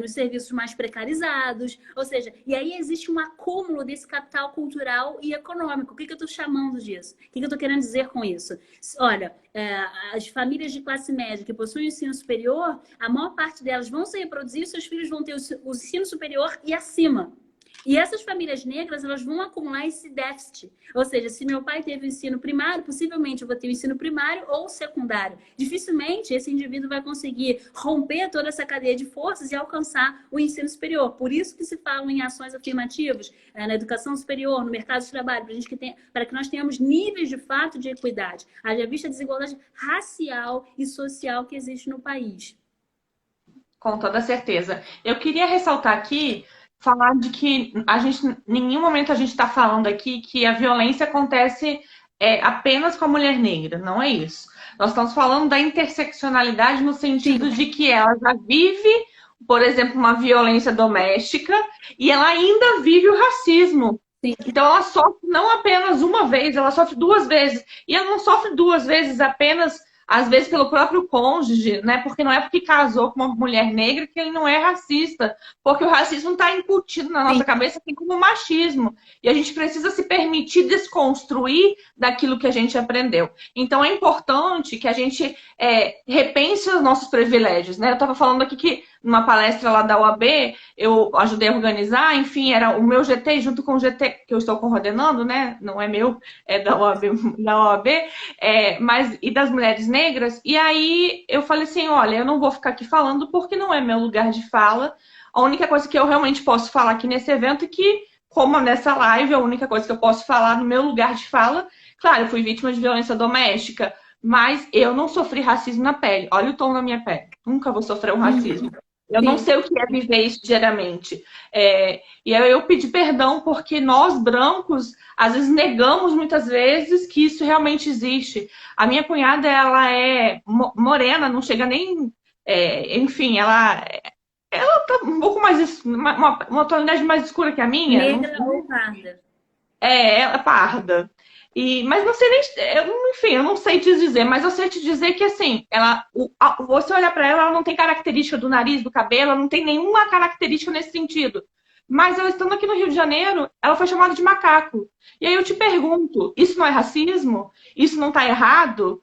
nos serviços mais precarizados, ou seja, e aí existe um acúmulo desse capital cultural e econômico. O que eu estou chamando disso? O que eu estou querendo dizer com isso? Olha, as famílias de classe média que possuem ensino superior, a maior parte delas vão se reproduzir e seus filhos vão ter o ensino superior e acima. E essas famílias negras, elas vão acumular esse déficit. Ou seja, se meu pai teve o ensino primário, possivelmente eu vou ter o ensino primário ou secundário. Dificilmente esse indivíduo vai conseguir romper toda essa cadeia de forças e alcançar o ensino superior. Por isso que se falam em ações afirmativas na educação superior, no mercado de trabalho, para que nós tenhamos níveis de fato de equidade. Haja vista a desigualdade racial e social que existe no país. Com toda certeza. Eu queria ressaltar aqui falar de que em nenhum momento a gente está falando aqui que a violência acontece apenas com a mulher negra, não é isso. Nós estamos falando da interseccionalidade no sentido de que ela já vive, por exemplo, uma violência doméstica e ela ainda vive o racismo. Sim. Então ela sofre não apenas uma vez, ela sofre duas vezes. E ela não sofre duas vezes apenas às vezes pelo próprio cônjuge, né? Porque não é porque casou com uma mulher negra que ele não é racista, porque o racismo está incutido na nossa cabeça assim como o machismo. E a gente precisa se permitir desconstruir daquilo que a gente aprendeu. Então é importante que a gente repense os nossos privilégios, né? Eu estava falando aqui que numa palestra lá da OAB, eu ajudei a organizar, enfim, era o meu GT junto com o GT que eu estou coordenando, né? Não é meu, é da OAB, mas e das mulheres negras. E aí eu falei assim, olha, eu não vou ficar aqui falando porque não é meu lugar de fala. A única coisa que eu realmente posso falar aqui nesse evento é que, como nessa live, a única coisa que eu posso falar no meu lugar de fala, claro, eu fui vítima de violência doméstica, mas eu não sofri racismo na pele. Olha o tom da minha pele. Nunca vou sofrer um racismo. Eu não sei o que é viver isso diariamente. E aí eu pedi perdão porque nós, brancos, às vezes negamos muitas vezes que isso realmente existe. A minha cunhada, ela é morena, não chega nem... enfim, ela tá um pouco mais... Uma tonalidade mais escura que a minha. Negra ou parda? Ela é parda. Mas não sei nem, enfim, eu não sei te dizer, mas eu sei te dizer que assim, você olha para ela, ela não tem característica do nariz, do cabelo, ela não tem nenhuma característica nesse sentido. Mas ela estando aqui no Rio de Janeiro, ela foi chamada de macaco. E aí eu te pergunto, isso não é racismo? Isso não está errado?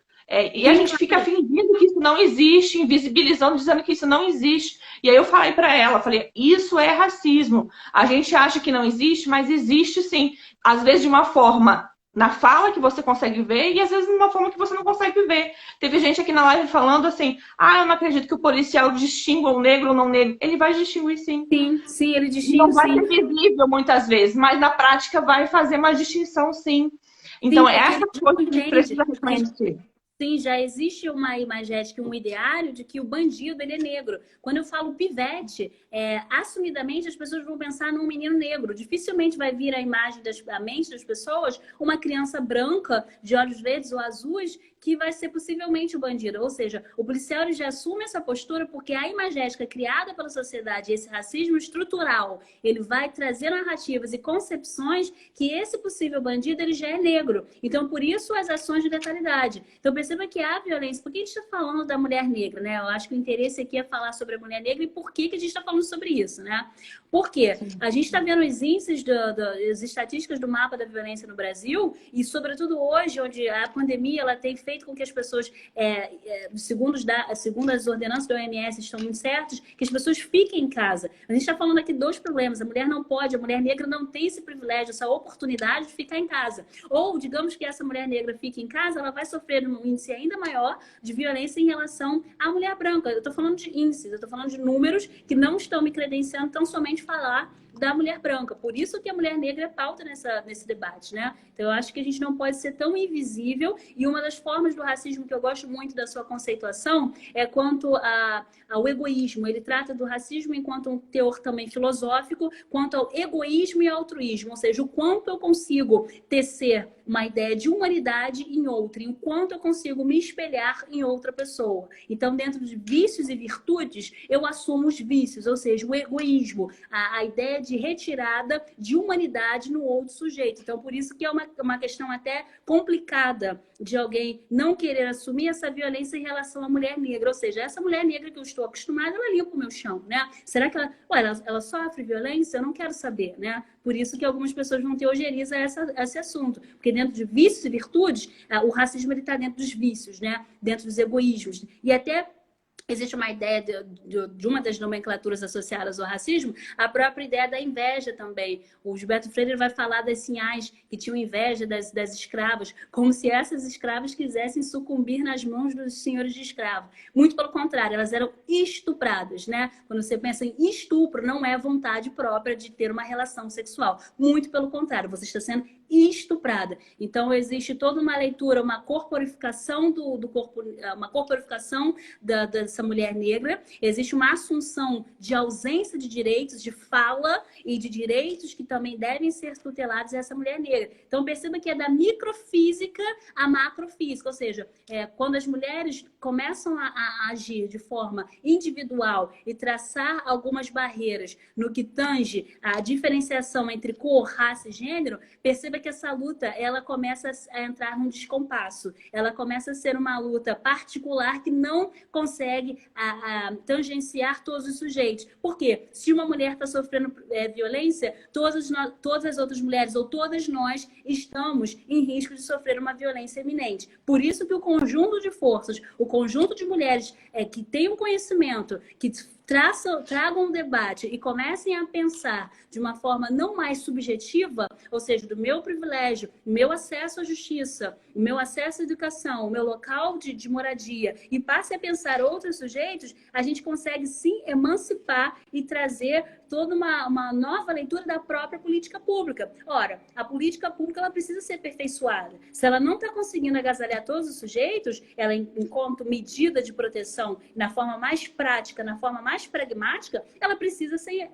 E a gente fica fingindo que isso não existe, invisibilizando, dizendo que isso não existe. E aí eu falei para ela, falei, isso é racismo. A gente acha que não existe, mas existe sim. Às vezes de uma forma na fala que você consegue ver e às vezes de uma forma que você não consegue ver. Teve gente aqui na live falando assim, eu não acredito que o policial distingua o negro ou não negro. Ele vai distinguir sim. Sim, ele distingue. Não vai ser visível muitas vezes, mas na prática vai fazer uma distinção sim. Então essa coisa que a gente precisa reconhecer. Sim, já existe uma imagética, um ideário de que o bandido ele é negro. Quando eu falo pivete, assumidamente as pessoas vão pensar num menino negro. Dificilmente vai vir a imagem da mente das pessoas uma criança branca, de olhos verdes ou azuis, que vai ser possivelmente o bandido. Ou seja, o policial ele já assume essa postura porque a imagética criada pela sociedade, esse racismo estrutural, ele vai trazer narrativas e concepções que esse possível bandido ele já é negro. Então, por isso as ações de letalidade. Então, perceba que há violência. Por que a gente está falando da mulher negra, né? Eu acho que o interesse aqui é falar sobre a mulher negra e por que a gente está falando sobre isso, né? Porque a gente está vendo os índices, as estatísticas do mapa da violência no Brasil e, sobretudo hoje, onde a pandemia ela tem feito com que as pessoas, segundo as ordenanças da OMS estão muito certas, que as pessoas fiquem em casa. A gente está falando aqui dois problemas. A mulher não pode, a mulher negra não tem esse privilégio, essa oportunidade de ficar em casa. Ou, digamos que essa mulher negra fique em casa, ela vai sofrer um índice ainda maior de violência em relação à mulher branca. Eu estou falando de índices, eu estou falando de números que não estão me credenciando tão somente falar da mulher branca. Por isso que a mulher negra é pauta nesse debate, né? Então, eu acho que a gente não pode ser tão invisível. E uma das formas do racismo que eu gosto muito da sua conceituação é quanto ao egoísmo. Ele trata do racismo enquanto um teor também filosófico, quanto ao egoísmo e altruísmo. Ou seja, o quanto eu consigo tecer uma ideia de humanidade em outra, e o quanto eu consigo me espelhar em outra pessoa. Então, dentro de vícios e virtudes, eu assumo os vícios, ou seja, o egoísmo, a ideia de retirada de humanidade no outro sujeito. Então, por isso que é uma questão até complicada de alguém não querer assumir essa violência em relação à mulher negra. Ou seja, essa mulher negra que eu estou acostumada, ela limpa o meu chão, né? Será que ela sofre violência? Eu não quero saber, né? Por isso que algumas pessoas vão ter ojeriza a esse assunto. Porque dentro de vícios e virtudes, o racismo está dentro dos vícios, né? Dentro dos egoísmos. E até existe uma ideia de uma das nomenclaturas associadas ao racismo, a própria ideia da inveja também. O Gilberto Freire vai falar das sinhás que tinham inveja das escravas, como se essas escravas quisessem sucumbir nas mãos dos senhores de escravo. Muito pelo contrário, elas eram estupradas, né? Quando você pensa em estupro, não é vontade própria de ter uma relação sexual. Muito pelo contrário, você está sendo estuprada. Então, existe toda uma leitura, uma corporificação do corpo, uma corporificação dessa mulher negra. Existe uma assunção de ausência de direitos, de fala e de direitos que também devem ser tutelados a essa mulher negra. Então, perceba que é da microfísica à macrofísica, ou seja, quando as mulheres começam a agir de forma individual e traçar algumas barreiras no que tange a diferenciação entre cor, raça e gênero, perceba que essa luta ela começa a entrar num descompasso. Ela começa a ser uma luta particular que não consegue tangenciar todos os sujeitos. Por quê? Se uma mulher está sofrendo violência, todas as outras mulheres ou todas nós estamos em risco de sofrer uma violência iminente. Por isso que o conjunto de forças, o conjunto de mulheres que têm um conhecimento, que tragam um debate e comecem a pensar de uma forma não mais subjetiva, ou seja, do meu privilégio, o meu acesso à justiça, o meu acesso à educação, o meu local de moradia, e passe a pensar outros sujeitos, a gente consegue sim emancipar e trazer toda uma nova leitura da própria política pública. Ora, a política pública ela precisa ser aperfeiçoada. Se ela não está conseguindo agasalhar todos os sujeitos, ela, enquanto medida de proteção, na forma mais prática, na forma mais pragmática, ela precisa ser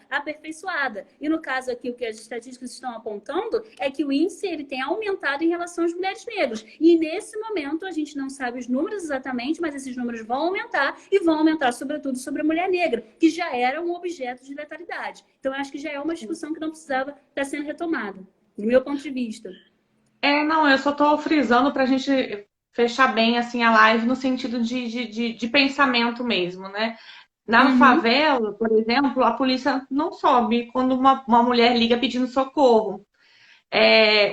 aperfeiçoada. E no caso aqui, o que as estatísticas estão apontando é que o índice ele tem aumentado em relação às mulheres negras. E nesse momento, a gente não sabe os números exatamente, mas esses números vão aumentar e vão aumentar, sobretudo, sobre a mulher negra, que já era um objeto de letalidade. Então, eu acho que já é uma discussão que não precisava estar sendo retomada, do meu ponto de vista. Não, eu só estou frisando para a gente fechar bem assim a live no sentido de pensamento mesmo, né? Na favela, por exemplo, a polícia não sobe quando uma mulher liga pedindo socorro.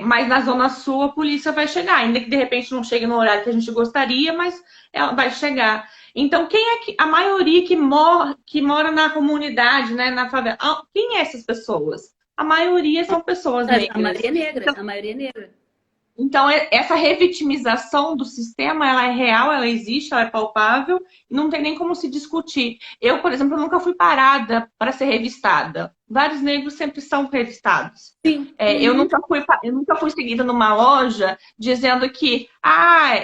Mas na Zona Sul a polícia vai chegar, ainda que de repente não chegue no horário que a gente gostaria, mas ela vai chegar. Então, quem é a maioria que mora na comunidade, né, na favela? Quem é essas pessoas? A maioria são pessoas negras. A maioria é negra, então, a maioria é negra. Então, essa revitimização do sistema, ela é real, ela existe, ela é palpável, e não tem nem como se discutir. Eu, por exemplo, nunca fui parada para ser revistada. Vários negros sempre são revistados. Sim. Eu nunca fui seguida numa loja dizendo que,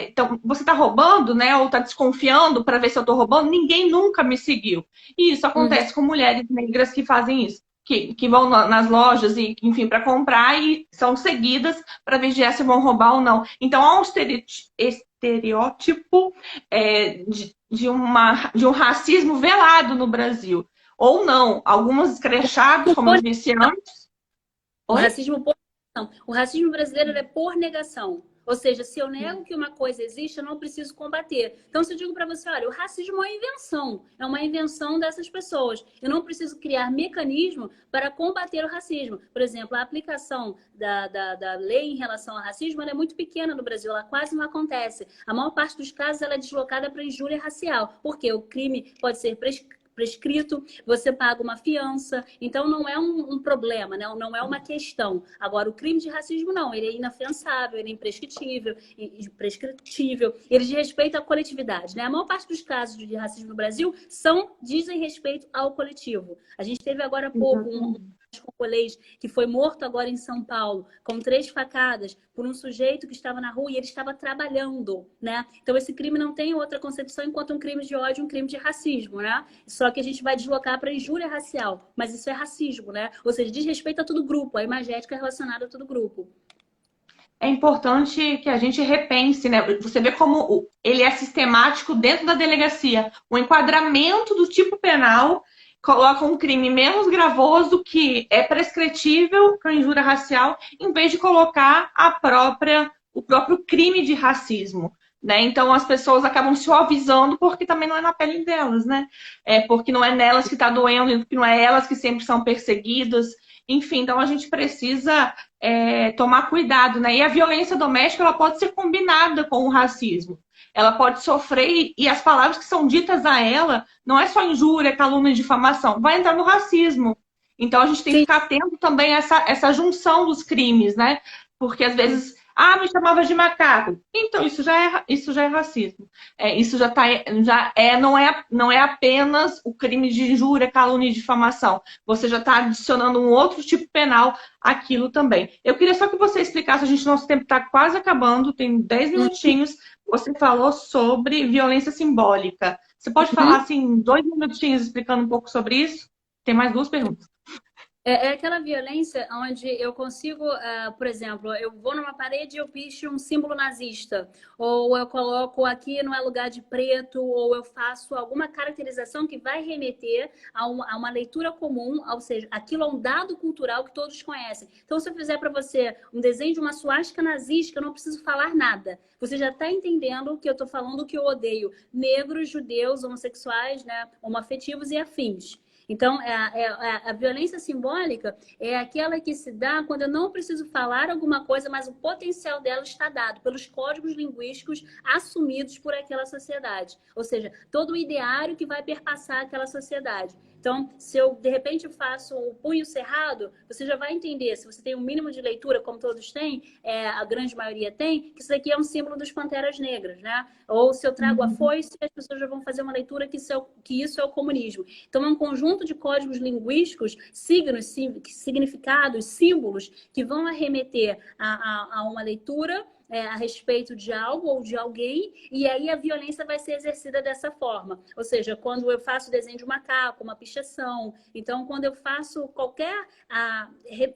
então você está roubando, né? Ou está desconfiando para ver se eu estou roubando. Ninguém nunca me seguiu. E isso acontece com mulheres negras que fazem isso. Que vão nas lojas e, enfim, para comprar e são seguidas para vigiar se vão roubar ou não. Então, há um estereótipo de um racismo velado no Brasil. Ou não, alguns escrachados, como eu disse antes. O racismo por negação. O racismo brasileiro é por negação. Ou seja, se eu nego que uma coisa existe, eu não preciso combater. Então, se eu digo para você, olha, o racismo é uma invenção dessas pessoas. Eu não preciso criar mecanismo para combater o racismo. Por exemplo, a aplicação da lei em relação ao racismo ela é muito pequena no Brasil, ela quase não acontece. A maior parte dos casos ela é deslocada para injúria racial, porque o crime pode ser prescrito, você paga uma fiança, então não é um problema, né? Não é uma questão. Agora, o crime de racismo não, ele é inafiançável, ele é imprescritível, ele diz respeito à coletividade, né? A maior parte dos casos de racismo no Brasil dizem respeito ao coletivo. A gente teve agora há pouco um congolês que foi morto agora em São Paulo, com 3 facadas, por um sujeito que estava na rua e ele estava trabalhando, né? Então, esse crime não tem outra concepção enquanto um crime de ódio, um crime de racismo, né? Só que a gente vai deslocar para injúria racial, mas isso é racismo, né? Ou seja, diz respeito a todo grupo, a imagética é relacionada a todo grupo. É importante que a gente repense, né? Você vê como ele é sistemático dentro da delegacia. O enquadramento do tipo penal coloca um crime menos gravoso que é prescritível com injúria racial, em vez de colocar o próprio crime de racismo. Né? Então as pessoas acabam se suavizando porque também não é na pele delas, né? Porque não é nelas que está doendo, porque não é elas que sempre são perseguidas. Enfim, então a gente precisa tomar cuidado, né? E a violência doméstica ela pode ser combinada com o racismo. Ela pode sofrer, e as palavras que são ditas a ela não é só injúria, calúnia e difamação, vai entrar no racismo. Então a gente tem que ficar atento também a essa junção dos crimes, né? Porque às vezes, me chamava de macaco. Então isso já é racismo. Isso não é apenas o crime de injúria, calúnia e difamação. Você já está adicionando um outro tipo penal àquilo também. Eu queria só que você explicasse, nosso tempo está quase acabando, tem 10 minutinhos. Você falou sobre violência simbólica. Você pode falar, assim, 2 minutinhos explicando um pouco sobre isso? Tem mais 2 perguntas. É aquela violência onde eu consigo, por exemplo, eu vou numa parede e eu picho um símbolo nazista, ou eu coloco aqui não é lugar de preto, ou eu faço alguma caracterização que vai remeter a uma leitura comum, ou seja, aquilo é um dado cultural que todos conhecem. Então, se eu fizer para você um desenho de uma suástica nazista, eu não preciso falar nada. Você já está entendendo que eu estou falando que eu odeio negros, judeus, homossexuais, né, homoafetivos e afins. Então, a violência simbólica é aquela que se dá quando eu não preciso falar alguma coisa, mas o potencial dela está dado pelos códigos linguísticos assumidos por aquela sociedade. Ou seja, todo o ideário que vai perpassar aquela sociedade. Então, se eu, de repente, faço um punho cerrado, você já vai entender, se você tem um mínimo de leitura, como todos têm, a grande maioria tem, que isso aqui é um símbolo dos Panteras Negras, né? Ou se eu trago a foice, as pessoas já vão fazer uma leitura que isso é o comunismo. Então, é um conjunto de códigos linguísticos, signos, significados, símbolos, que vão arremeter a uma leitura a respeito de algo ou de alguém, e aí a violência vai ser exercida dessa forma. Ou seja, quando eu faço desenho de macaco, uma pichação, então quando eu faço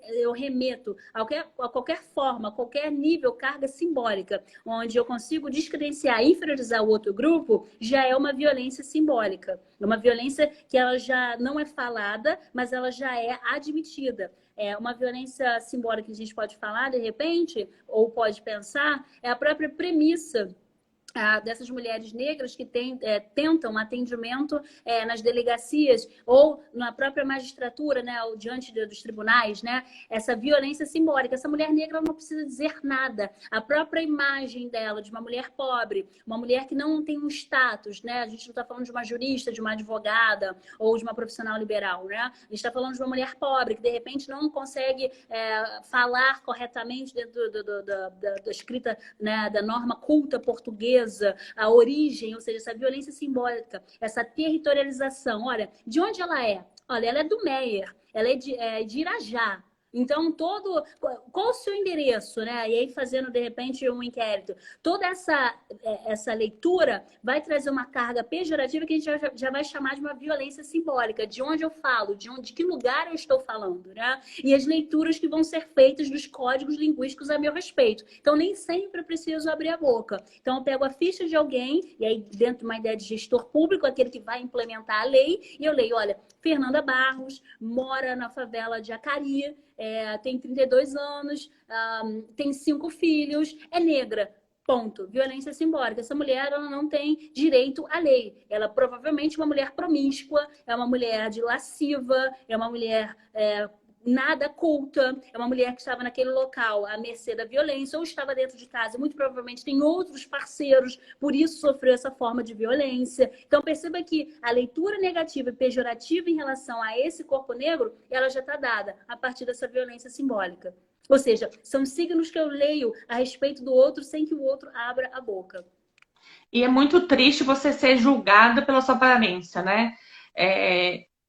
eu remeto a qualquer forma, a qualquer nível, carga simbólica, onde eu consigo descredenciar e inferiorizar o outro grupo, já é uma violência simbólica. É uma violência que ela já não é falada, mas ela já é admitida. Uma violência simbólica que a gente pode falar, de repente, ou pode pensar, é a própria premissa dessas mulheres negras que tentam atendimento nas delegacias ou na própria magistratura, né, ou diante dos tribunais, né, essa violência simbólica. Essa mulher negra não precisa dizer nada. A própria imagem dela, de uma mulher pobre, uma mulher que não tem um status, né, a gente não está falando de uma jurista, de uma advogada ou de uma profissional liberal, né, a gente está falando de uma mulher pobre que de repente não consegue falar corretamente dentro da escrita, né, da norma culta portuguesa, a origem, ou seja, essa violência simbólica, essa territorialização. Olha, de onde ela é? Olha, ela é do Meier, ela é de Irajá. Então, qual o seu endereço, né? E aí, fazendo, de repente, um inquérito. Toda essa leitura vai trazer uma carga pejorativa que a gente já vai chamar de uma violência simbólica. De onde eu falo, de que lugar eu estou falando, né? E as leituras que vão ser feitas dos códigos linguísticos a meu respeito. Então, nem sempre eu preciso abrir a boca. Então, eu pego a ficha de alguém, e aí, dentro de uma ideia de gestor público, aquele que vai implementar a lei, e eu leio, olha, Fernanda Barros mora na favela de Acari, tem 32 anos, tem 5 filhos, é negra. Ponto. Violência simbólica. Essa mulher, ela não tem direito à lei. Ela provavelmente é uma mulher promíscua, é uma mulher de lasciva, é uma mulher nada culta, é uma mulher que estava naquele local à mercê da violência ou estava dentro de casa. Muito provavelmente tem outros parceiros, por isso sofreu essa forma de violência. Então perceba que a leitura negativa e pejorativa em relação a esse corpo negro, ela já está dada a partir dessa violência simbólica. Ou seja, são signos que eu leio a respeito do outro sem que o outro abra a boca. E é muito triste você ser julgada pela sua aparência, né?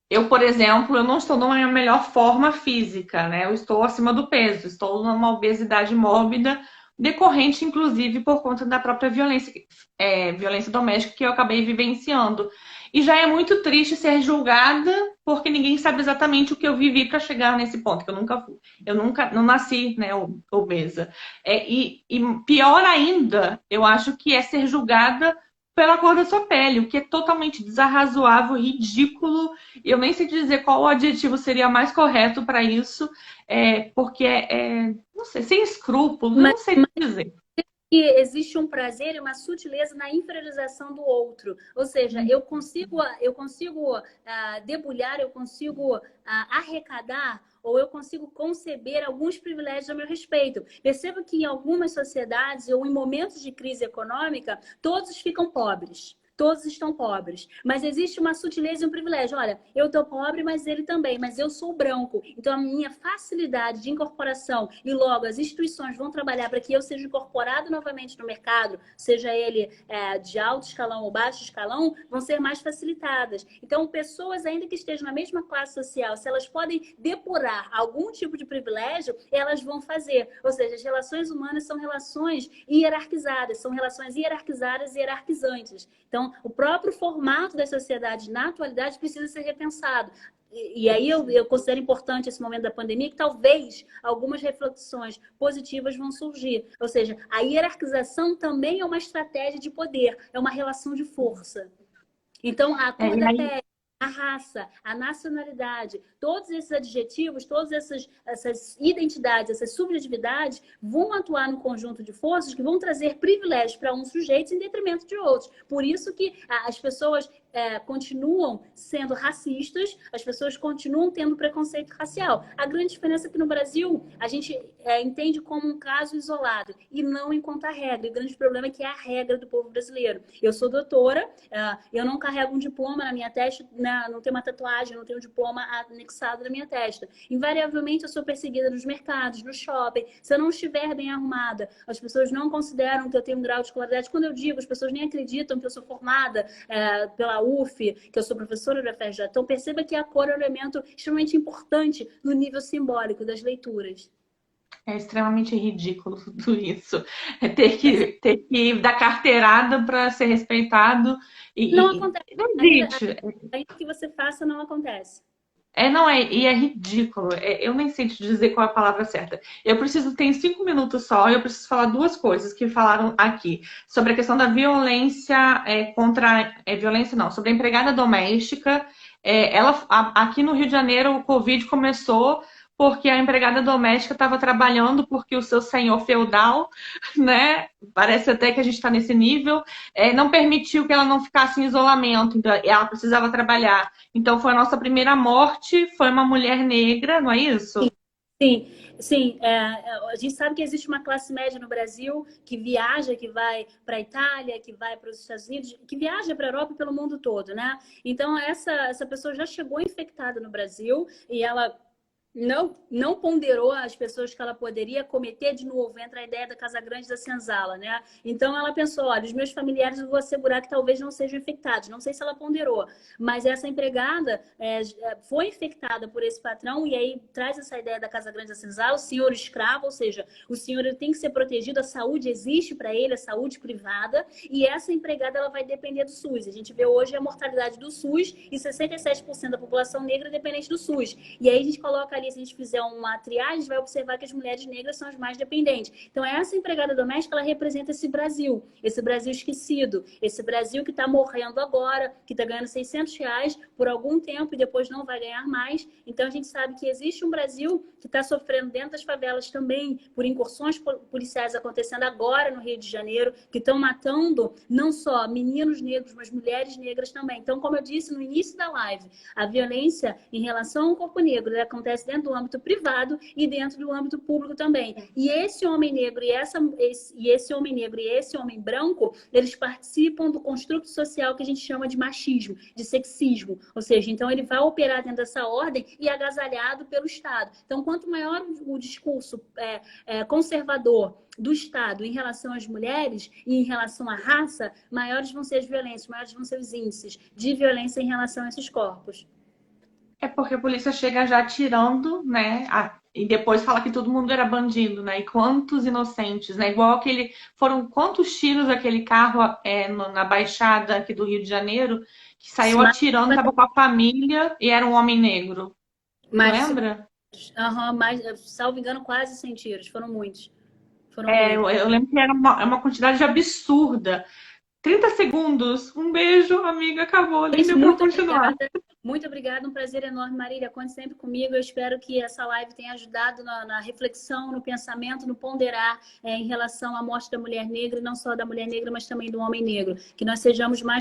Eu, por exemplo, eu não estou numa minha melhor forma física, né? Eu estou acima do peso, estou numa obesidade mórbida, decorrente, inclusive, por conta da própria violência doméstica que eu acabei vivenciando. E já é muito triste ser julgada porque ninguém sabe exatamente o que eu vivi para chegar nesse ponto, que eu nunca não nasci, né, obesa. E pior ainda, eu acho que é ser julgada pela cor da sua pele, o que é totalmente desarrazoável, ridículo. Eu nem sei dizer qual o adjetivo seria mais correto para isso, porque não sei, sem escrúpulo, não sei dizer. Que existe um prazer e uma sutileza na inferiorização do outro. Ou seja, eu consigo debulhar, eu consigo arrecadar ou eu consigo conceber alguns privilégios a meu respeito. Percebo que em algumas sociedades ou em momentos de crise econômica, todos ficam pobres. Todos estão pobres. Mas existe uma sutileza e um privilégio. Olha, eu estou pobre, mas ele também. Mas eu sou branco. Então, a minha facilidade de incorporação e logo as instituições vão trabalhar para que eu seja incorporado novamente no mercado, seja ele de alto escalão ou baixo escalão, vão ser mais facilitadas. Então, pessoas ainda que estejam na mesma classe social, se elas podem depurar algum tipo de privilégio, elas vão fazer. Ou seja, as relações humanas são relações hierarquizadas e hierarquizantes. Então, o próprio formato das sociedades na atualidade precisa ser repensado. E aí eu considero importante esse momento da pandemia que talvez algumas reflexões positivas vão surgir. Ou seja, a hierarquização também é uma estratégia de poder, é uma relação de força. Então, a cor da pele, a raça, a nacionalidade, todos esses adjetivos, todas essas identidades, essas subjetividades vão atuar no conjunto de forças que vão trazer privilégios para uns sujeitos em detrimento de outros. Por isso que as pessoas continuam sendo racistas, as pessoas continuam tendo preconceito racial. A grande diferença é que no Brasil a gente entende como um caso isolado e não enquanto a regra. E o grande problema é que é a regra do povo brasileiro. Eu sou doutora, eu não carrego um diploma na minha testa, não tenho uma tatuagem, não tenho um diploma anexado na minha testa. Invariavelmente eu sou perseguida nos mercados, no shopping. Se eu não estiver bem arrumada, as pessoas não consideram que eu tenho um grau de escolaridade. Quando eu digo, as pessoas nem acreditam que eu sou formada pela UF, que eu sou professora da FRJ. Então perceba que a cor é um elemento extremamente importante no nível simbólico das leituras. É extremamente ridículo tudo isso. Ter que dar carteirada para ser respeitado. Não acontece. Não existe. Ainda que você faça, não acontece. E é ridículo. Eu nem sei te dizer qual é a palavra certa. Tem 5 minutos só, e eu preciso falar duas coisas que falaram aqui. Sobre a questão da violência sobre a empregada doméstica. Aqui no Rio de Janeiro, o Covid começou porque a empregada doméstica estava trabalhando porque o seu senhor feudal, né? Parece até que a gente está nesse nível, não permitiu que ela não ficasse em isolamento, então ela precisava trabalhar. Então foi a nossa primeira morte, foi uma mulher negra, não é isso? Sim. A gente sabe que existe uma classe média no Brasil que viaja, que vai para a Itália, que vai para os Estados Unidos, que viaja para a Europa e pelo mundo todo, né? Então essa pessoa já chegou infectada no Brasil e ela não ponderou as pessoas que ela poderia cometer. De novo, entra a ideia da Casa Grande da Senzala, né? Então ela pensou, olha, os meus familiares eu vou assegurar que talvez não sejam infectados. Não sei se ela ponderou, mas essa empregada foi infectada por esse patrão e aí traz essa ideia da Casa Grande da Senzala, o senhor escravo, ou seja, o senhor ele tem que ser protegido, a saúde existe para ele, a saúde privada, e essa empregada ela vai depender do SUS. A gente vê hoje a mortalidade do SUS e 67% da população negra é dependente do SUS. E aí a gente coloca ali aí se a gente fizer uma triagem, a gente vai observar que as mulheres negras são as mais dependentes. Então, essa empregada doméstica, ela representa esse Brasil esquecido, esse Brasil que está morrendo agora, que está ganhando R$ 600 por algum tempo e depois não vai ganhar mais. Então, a gente sabe que existe um Brasil que está sofrendo dentro das favelas também por incursões policiais acontecendo agora no Rio de Janeiro, que estão matando não só meninos negros, mas mulheres negras também. Então, como eu disse no início da live, a violência em relação ao corpo negro acontece dentro do âmbito privado e dentro do âmbito público também. E esse homem negro e esse homem negro e esse homem branco, eles participam do construto social que a gente chama de machismo, de sexismo. Ou seja, então ele vai operar dentro dessa ordem e agasalhado pelo Estado. Então, quanto maior o discurso conservador do Estado em relação às mulheres e em relação à raça, maiores vão ser as violências, maiores vão ser os índices de violência em relação a esses corpos. É porque a polícia chega já atirando, né? E depois fala que todo mundo era bandido, né? E quantos inocentes, né? Igual aquele. Foram quantos tiros aquele carro na Baixada aqui do Rio de Janeiro, que saiu atirando, tava com a família e era um homem negro. Lembra? Mas, salvo engano, quase 100 tiros, foram muitos. Eu lembro que era uma quantidade absurda. 30 segundos. Um beijo, amiga. Acabou. Nem deu pra continuar. Muito obrigada. Um prazer enorme, Marília. Conte sempre comigo. Eu espero que essa live tenha ajudado na reflexão, no pensamento, no ponderar em relação à morte da mulher negra, e não só da mulher negra, mas também do homem negro. Que nós sejamos mais